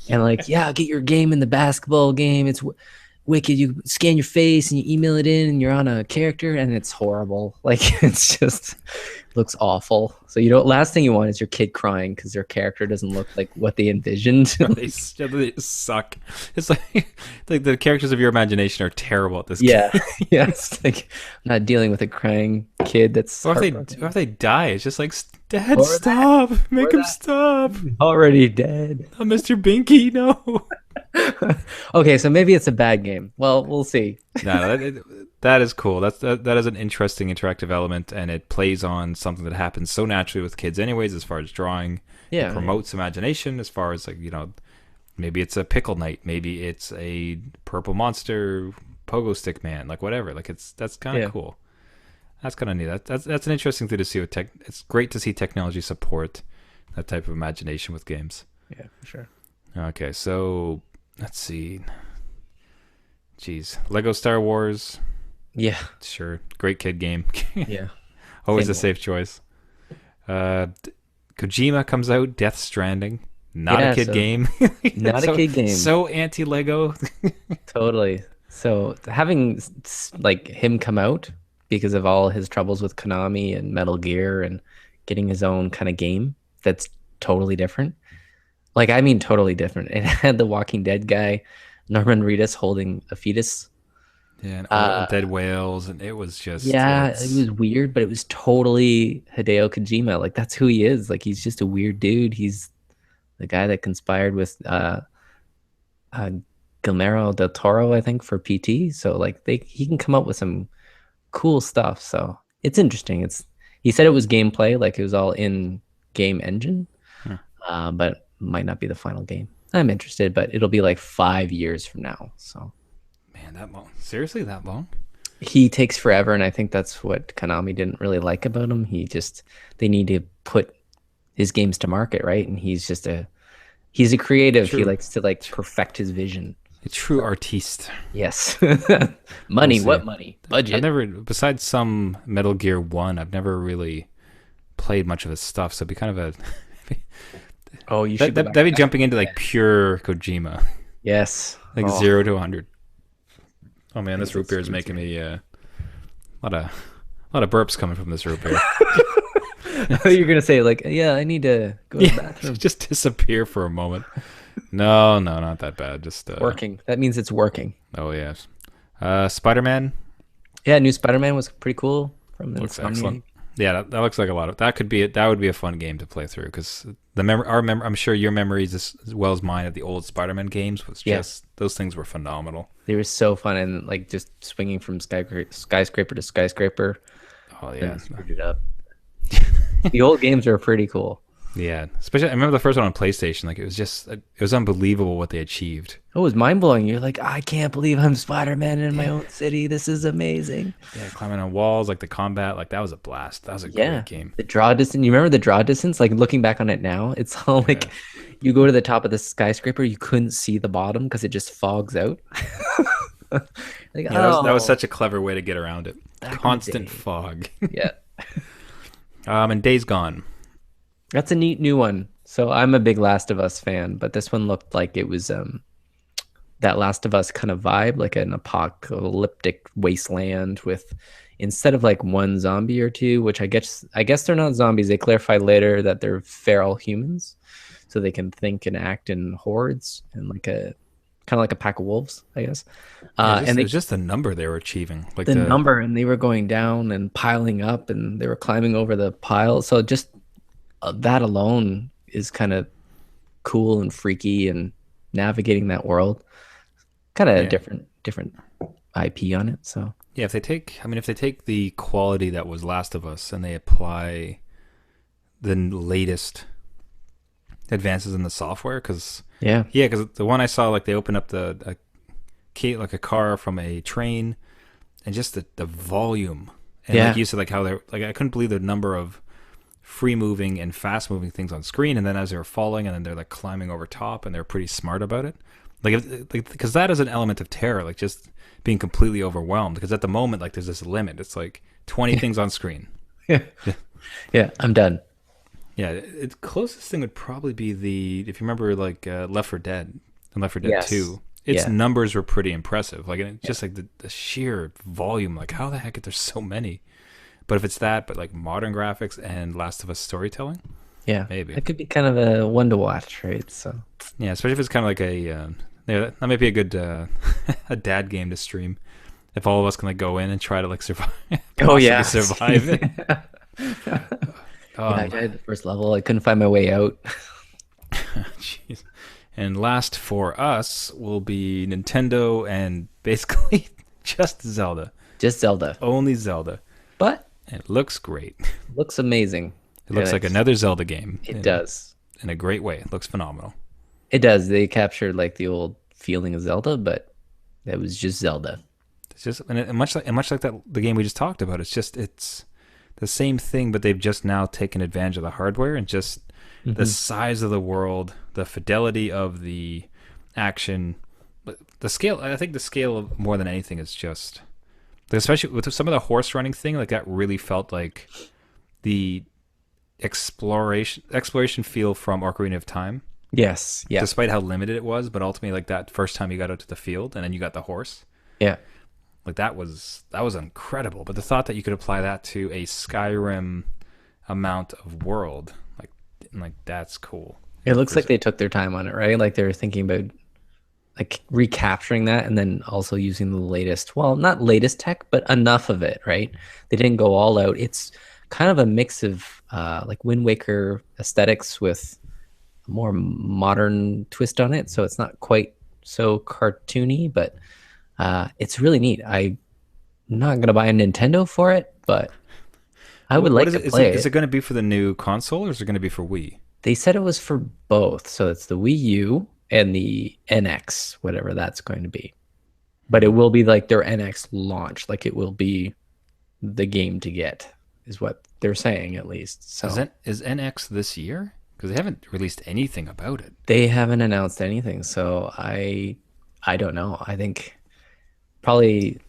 and like, yeah, get your game in the basketball game. It's wicked. You scan your face and you email it in and you're on a character and it's horrible. Like it's just looks awful. So you know, last thing you want is your kid crying because their character doesn't look like what they envisioned. They suck. It's like the characters of your imagination are terrible at this Yeah, game. yeah. It's like I'm not dealing with a crying kid that's Or if they die, it's just like, Dad, or stop, make or him stop. already dead. Oh, Mr. Binky, no. Okay, so maybe it's a bad game. Well, we'll see. No, that is cool. That is an interesting interactive element, and it plays on something that happens so naturally with kids, anyways. As far as drawing, it Yeah, promotes imagination. As far as like maybe it's a pickle night, maybe it's a purple monster pogo stick man, like whatever. Like that's kind of yeah, cool. That's kind of neat. That's an interesting thing to see with tech. It's great to see technology support that type of imagination with games. yeah, for sure. Okay, so let's see. Jeez, Lego Star Wars. Yeah, Sure, great kid game. yeah. Always Same a here. safe choice. Kojima comes out, Death Stranding. Not a Yeah, kid so game. not a so kid game. so anti Lego. Totally. So having like him come out because of all his troubles with Konami and Metal Gear and getting his own kind of game that's totally different. Like I mean totally different. It had the Walking Dead guy, Norman Reedus holding a fetus. Yeah, and all Uh dead whales, and it was just yeah, it let's. was weird, but it was totally Hideo Kojima. Like that's who he is. Like he's just a weird dude. He's the guy that conspired with uh Guillermo del Toro, I think, for PT. So like he can come up with some cool stuff. So it's interesting. It's he said it was gameplay, like it was all in game engine, Hmm. but might not be the final game. I'm interested, but it'll be like 5 years from now. So Man, that long? Seriously, that long? he takes forever, and I think that's what Konami didn't really like about him. They need to put his games to market, right? And he's a creative. He True. likes to like perfect his vision. A true artiste. Yes. We'll Money, see. what money? I've Budget. never, besides some Metal Gear 1, I've never really played much of his stuff, so it'd be kind of a. Oh, you That, should go that, back to that'd be that. jumping into like pure Kojima. Yes. Like Oh, 0 to 100. Oh man, this it's root beer is sweet, making sweet. me a lot of burps coming from this root beer. I thought you were gonna say like, yeah, I need to go to the Yeah, bathroom. just disappear for a moment. No, not that bad. Just Working. That means it's working. oh yes. Spider-Man Yeah, new Spider-Man was pretty cool from looks Insomniac. excellent. Yeah, that looks like a lot of that would be a fun game to play through because I'm sure your memories as well as mine of the old Spider-Man games was Yeah, just those things were phenomenal. they were so fun and like just swinging from skyscraper to skyscraper Oh and yeah, screwed it up. The old games are pretty cool. yeah. Especially I remember the first one on PlayStation. Like it was unbelievable what they achieved. It was mind blowing. You're like, I can't believe I'm Spider-Man in my own city. This is amazing. Yeah, climbing on walls, like the combat, like that was a blast. That was a Yeah. great game. The draw distance. You remember the draw distance? Like looking back on it now, it's all like Yeah. you go to the top of the skyscraper, you couldn't see the bottom because it just fogs out. Like, Yeah, that was oh, such a clever way to get around it. back in the Constant day. fog. Yeah. And Days Gone. That's a neat new one. So I'm a big Last of Us fan, but this one looked like it was that Last of Us kind of vibe, like an apocalyptic wasteland with instead of like one zombie or two, which I guess they're not zombies. They clarify later that they're feral humans, so they can think and act in hordes and like kind of like a pack of wolves, I guess. Yeah, And it was just the number they were achieving. Like the the number, and they were going down and piling up, and they were climbing over the pile. So just that alone is kind of cool and freaky, and navigating that world, kind of yeah. different IP on it. So Yeah, if they take the quality that was Last of Us and they apply the latest advances in the software, because yeah, the one I saw, like they opened up the key, like a car from a train, and just the volume, and like yeah, you said, like how they're like, I couldn't believe the number of free moving and fast moving things on screen, and then as they were falling, and then they're like climbing over top, and they're pretty smart about it. Because that is an element of terror, like just being completely overwhelmed. Because at the moment, like there's this limit. It's like 20 things on screen. yeah, yeah. I'm done. Yeah, the closest thing would probably be if you remember, like Left 4 Dead and Left 4 Dead Yes. 2, its Yeah. numbers were pretty impressive. Like, and it's Yeah. just like the sheer volume, like how the heck there's so many? But if it's that, but like modern graphics and Last of Us storytelling, Yeah. maybe. That could be kind of a one to watch, right? So Yeah, especially if it's kind of like yeah, that might be a good a dad game to stream. If all of us can like go in and try to like survive, oh possibly yeah. survive it. Yeah, I Um, tried the first level. I couldn't find my way out. Jeez. And last for us will be Nintendo and basically just Zelda. Just Zelda. Only Zelda. But It looks great. looks amazing. It looks And like another Zelda game it does. in a great way. It looks phenomenal. It does. They captured like the old feeling of Zelda, but it was just Zelda. It's just and much like that the game we just talked about. It's the same thing, but they've just now taken advantage of the hardware and just the Hmm. size of the world, the fidelity of the action, the scale. I think the scale of more than anything is just, like, especially with some of the horse running thing. Like that really felt like the exploration feel from Ocarina of Time, Yes. Yeah. despite how limited it was. But ultimately, like that first time you got out to the field and then you got the horse, Yeah. like that was incredible. But the thought that you could apply that to a Skyrim amount of world, like that's cool. It looks For, like they took their time on it, right? Like they were thinking about like recapturing that and then also using the latest, well, not latest tech, but enough of it, right? They didn't go all out. It's kind of a mix of like Wind Waker aesthetics with a more modern twist on it. So it's not quite so cartoony, but it's really neat. I'm not gonna buy a Nintendo for it, but I would what like is to it? play Is it. it going to be for the new console or is it going to be for Wii? They said it was for both, so it's the Wii U and the NX, whatever that's going to be. But it will be like their NX launch, like it will be the game to get, is what they're saying at least. So Is NX this year? Because they haven't released anything about it. they haven't announced anything, so I don't know. I think probably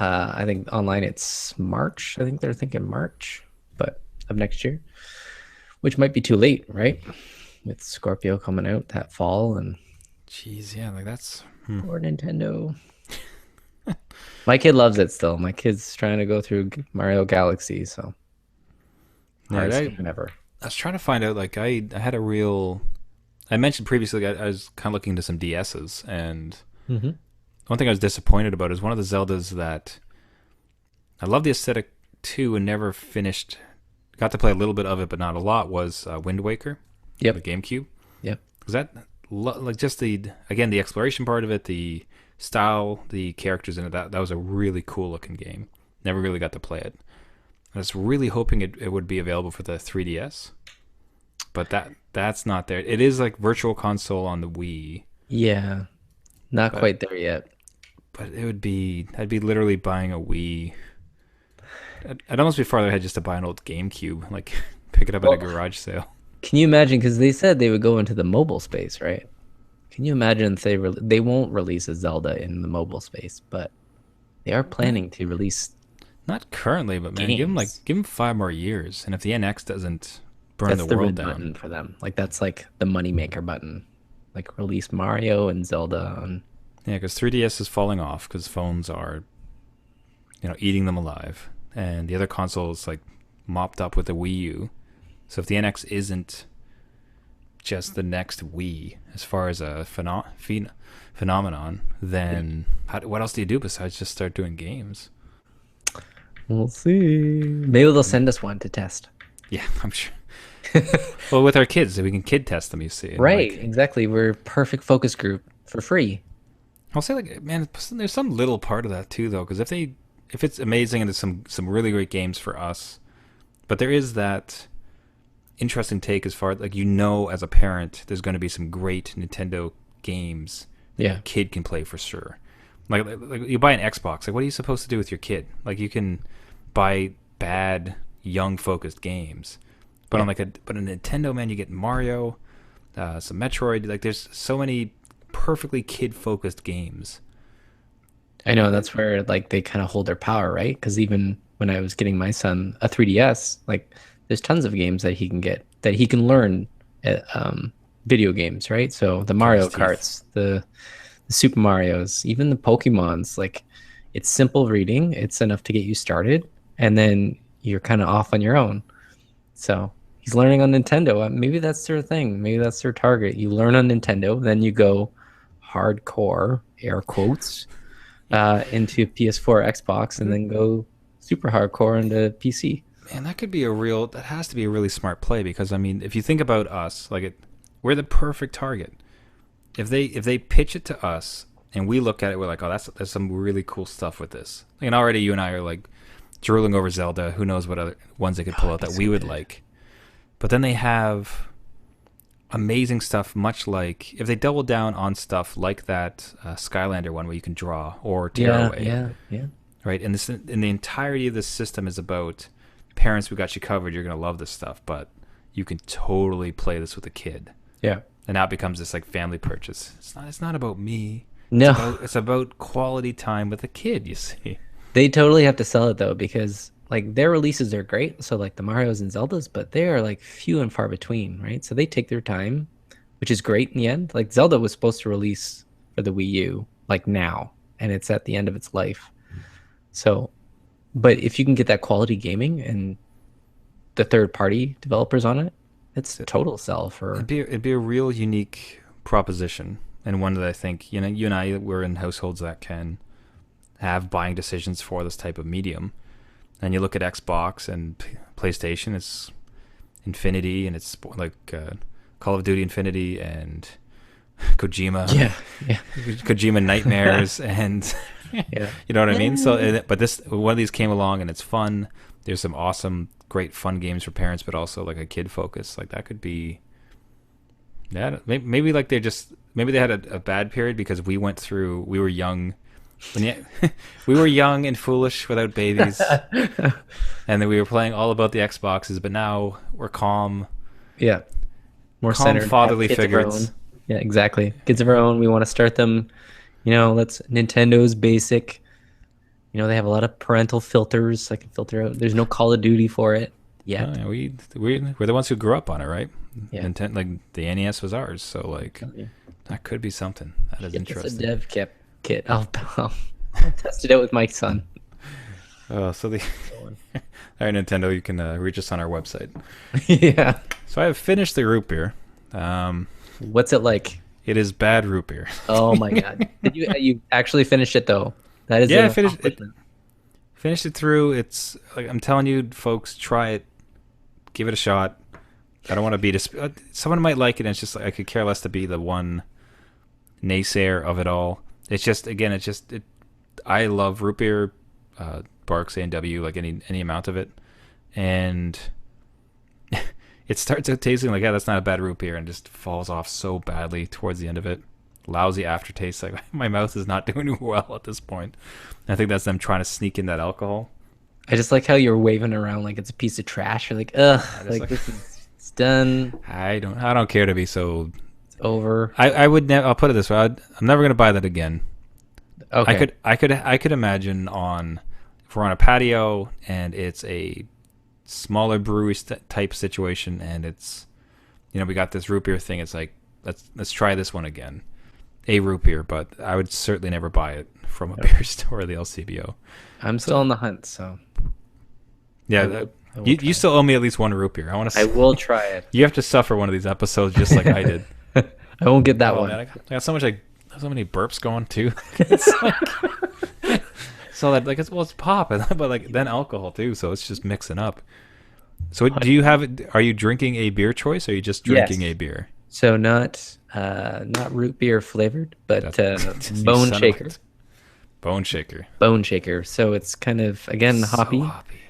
I think online it's March. I think they're thinking March, but of next year, which might be too late, right? With Scorpio coming out that fall and Jeez, yeah, like that's. or Nintendo. My kid loves it still. My kid's trying to go through Mario Galaxy, so Yeah, hardest game ever. I was trying to find out. Like I had a real. I mentioned previously, I was kind of looking into some DSs, and Hmm. one thing I was disappointed about is one of the Zeldas that I love the aesthetic too, and never finished. Got to play a little bit of it, but not a lot. Was Wind Waker, the Yep. GameCube? Yep. Because like just the exploration part of it, the style, the characters in it. That was a really cool looking game. Never really got to play it. I was really hoping it would be available for the 3DS, but that's not there. It is like Virtual Console on the Wii, Yeah. Not but quite there yet. I'd be literally buying a Wii. I'd almost be farther ahead just to buy an old GameCube, like pick it up at a Well, garage sale. can you imagine? Because they said they would go into the mobile space, right? Can you imagine if they won't release a Zelda in the mobile space, but they are planning to release Not currently, but man, games. give them 5 more years, and if the NX doesn't burn That's the the world red down, button for them. Like that's like the moneymaker button. Like release Mario and Zelda on. yeah, because 3DS is falling off because phones are eating them alive, and the other consoles like mopped up with the Wii U. So if the NX isn't just the next Wii as far as a phenomenon, then what else do you do besides just start doing games? We'll see. Maybe they'll send us one to test. Yeah, I'm sure. Well, with our kids, we can kid test them. You see, and Right, like, exactly. We're a perfect focus group for free. I'll say, like, man, there's some little part of that too, though, because if it's amazing and there's some really great games for us, but there is that interesting take as far as, like, as a parent, there's going to be some great Nintendo games that your kid can play for sure. Like you buy an Xbox, like, what are you supposed to do with your kid? Like, you can buy bad young focused games, but on a Nintendo, man, you get Mario, some Metroid. Like, there's so many perfectly kid focused games. I know, that's where like they kind of hold their power, right? Because even when I was getting my son a 3DS, like there's tons of games that he can get that he can learn at, video games, right? So the Mario Karts, the Super Marios, even the Pokemons, like it's simple reading. It's enough to get you started, and then you're kind of off on your own. So he's learning on Nintendo. Maybe that's their thing. Maybe that's their target. You learn on Nintendo, then you go hardcore, air quotes, into PS4, Xbox, and then go super hardcore into PC. Man, that has to be a really smart play, because I mean, if you think about us, like, we're the perfect target. If they pitch it to us and we look at it, we're like, oh, there's some really cool stuff with this. And already you and I are like drooling over Zelda. Who knows what other ones they could pull out that we would like. But then they have amazing stuff, much like if they double down on stuff like that Skylander one where you can draw, or Tearaway. Yeah. Right? And the entirety of this system is about parents, we got you covered. You're going to love this stuff, but you can totally play this with a kid. Yeah. And now it becomes this like family purchase. It's not about me. No. It's about quality time with a kid, you see. They totally have to sell it though, because like their releases are great. So like the Marios and Zeldas, but they are like few and far between, right? So they take their time, which is great in the end. Like Zelda was supposed to release for the Wii U like now, and it's at the end of its life. So, but if you can get that quality gaming and the third party developers on it, it's a total sell for. It'd be a real unique proposition, and one that I think, you and I were in households that can have buying decisions for this type of medium. And you look at Xbox and PlayStation, it's Infinity, and it's like Call of Duty Infinity and Kojima. Yeah. Kojima Nightmares, and you know what I mean? So, but one of these came along and it's fun. There's some awesome, great fun games for parents, but also like a kid focus. Like that could be, maybe like maybe they had a bad period because we were young. We were young and foolish without babies, and then we were playing all about the Xboxes. But now we're calm. Yeah, more calm, centered, fatherly figures. Yeah, exactly. Kids of our own. We want to start them. Nintendo's basic. They have a lot of parental filters. I can filter out. There's no Call of Duty for it yet. Yeah, we're the ones who grew up on it, right? Yeah. Like the NES was ours, so like that could be something. That is interesting. It's a dev kit. I'll test it out with my son. So our Nintendo, you can reach us on our website. Yeah. So I have finished the root beer. What's it like? It is bad root beer. Oh my god! Did you actually finish it though? That is I finished it. Finished it through. It's like, I'm telling you, folks, try it. Give it a shot. I don't want to be someone might like it, and it's just like I could care less to be the one naysayer of it all. It's just, again, I love root beer, Barks A&W, like any amount of it, and it starts out tasting like, that's not a bad root beer, and just falls off so badly towards the end of it. Lousy aftertaste. Like, my mouth is not doing well at this point. I think that's them trying to sneak in that alcohol. I just like how you're waving around like it's a piece of trash. You're like, ugh, like it's done. I don't care to be so. It's over. I would never. I'll put it this way. I'm never gonna buy that again. Okay. I could imagine if we're on a patio and it's a smaller brewery type situation, and it's, we got this root beer thing. It's like, let's try this one again. A root beer, but I would certainly never buy it from a beer store or the LCBO. I'm still on the hunt, so. Yeah, you still owe me at least one root beer. I will try it. You have to suffer one of these episodes just like I did. I won't get that one. Man, I got so much so many burps going too. It's like, so that like it's pop, but like then alcohol too. So it's just mixing up. So do you have? Are you drinking a beer choice, or are you just drinking a beer? So not root beer flavored, but bone shaker. Bone shaker. Bone shaker. So it's kind of again hoppy. So hoppy.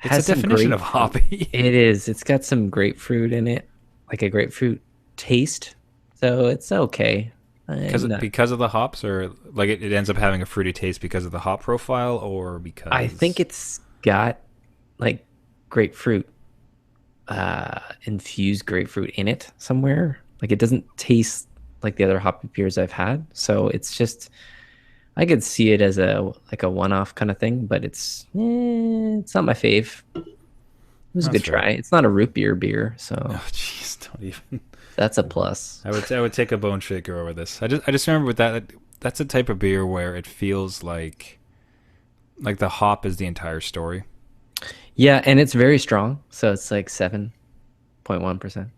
It's a definition of hoppy. It is. It's got some grapefruit in it, like a grapefruit taste. So it's okay. Because of the hops, or like it ends up having a fruity taste because of the hop profile, or because I think it's got like grapefruit, infused grapefruit in it somewhere. Like it doesn't taste like the other hoppy beers I've had. So it's just, I could see it as a one-off kind of thing, but it's not my fave. It was a good try. It's not a root beer, so. Oh jeez, don't even. That's a plus. I would take a bone shaker over this. I just remember with that's a type of beer where it feels like the hop is the entire story. Yeah, and it's very strong. So it's like 7.1%.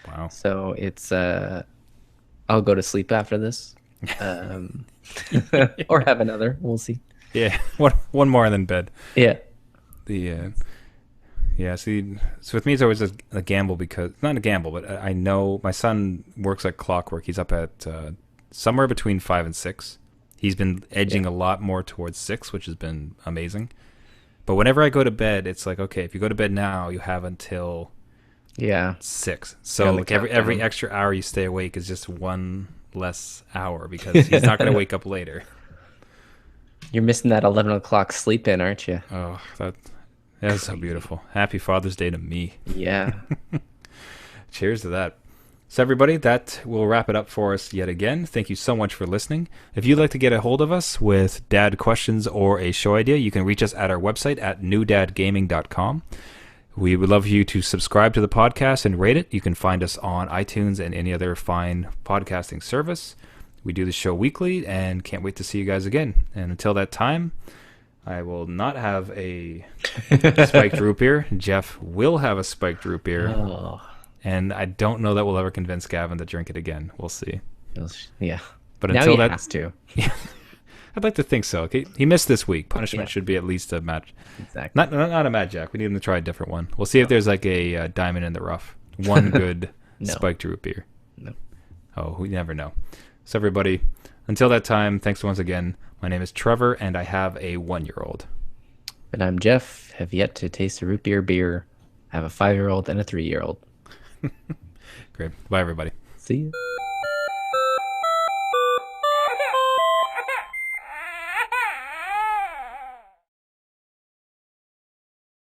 Wow. So it's I'll go to sleep after this. Or have another. We'll see. Yeah. One more and then bed. Yeah. Yeah, see, so with me it's always a gamble because, not a gamble, but I know my son works like clockwork. He's up at somewhere between 5 and 6. He's been edging a lot more towards 6, which has been amazing. But whenever I go to bed, it's like, okay, if you go to bed now, you have until 6. So like every extra hour you stay awake is just one less hour because he's not going to wake up later. You're missing that 11 o'clock sleep in, aren't you? Oh, that's so beautiful. Happy Father's Day to me. Yeah. Cheers to that. So everybody, that will wrap it up for us yet again. Thank you so much for listening. If you'd like to get a hold of us with dad questions or a show idea, you can reach us at our website at newdadgaming.com. We would love you to subscribe to the podcast and rate it. You can find us on iTunes and any other fine podcasting service. We do the show weekly and can't wait to see you guys again. And until that time, I will not have a spiked root beer. Jeff will have a spiked root beer. Oh. And I don't know that we'll ever convince Gavin to drink it again. We'll see. Yeah. But until that has to. I'd like to think so. Okay, he missed this week. Punishment should be at least a match. Exactly. Not a Mad Jack. We need him to try a different one. We'll see if there's like a diamond in the rough. One good spiked root beer. No. Oh, we never know. So everybody, until that time, thanks once again. My name is Trevor, and I have a 1-year-old. And I'm Jeff. Have yet to taste a root beer. I have a 5-year-old and a 3-year-old. Great. Bye, everybody. See you.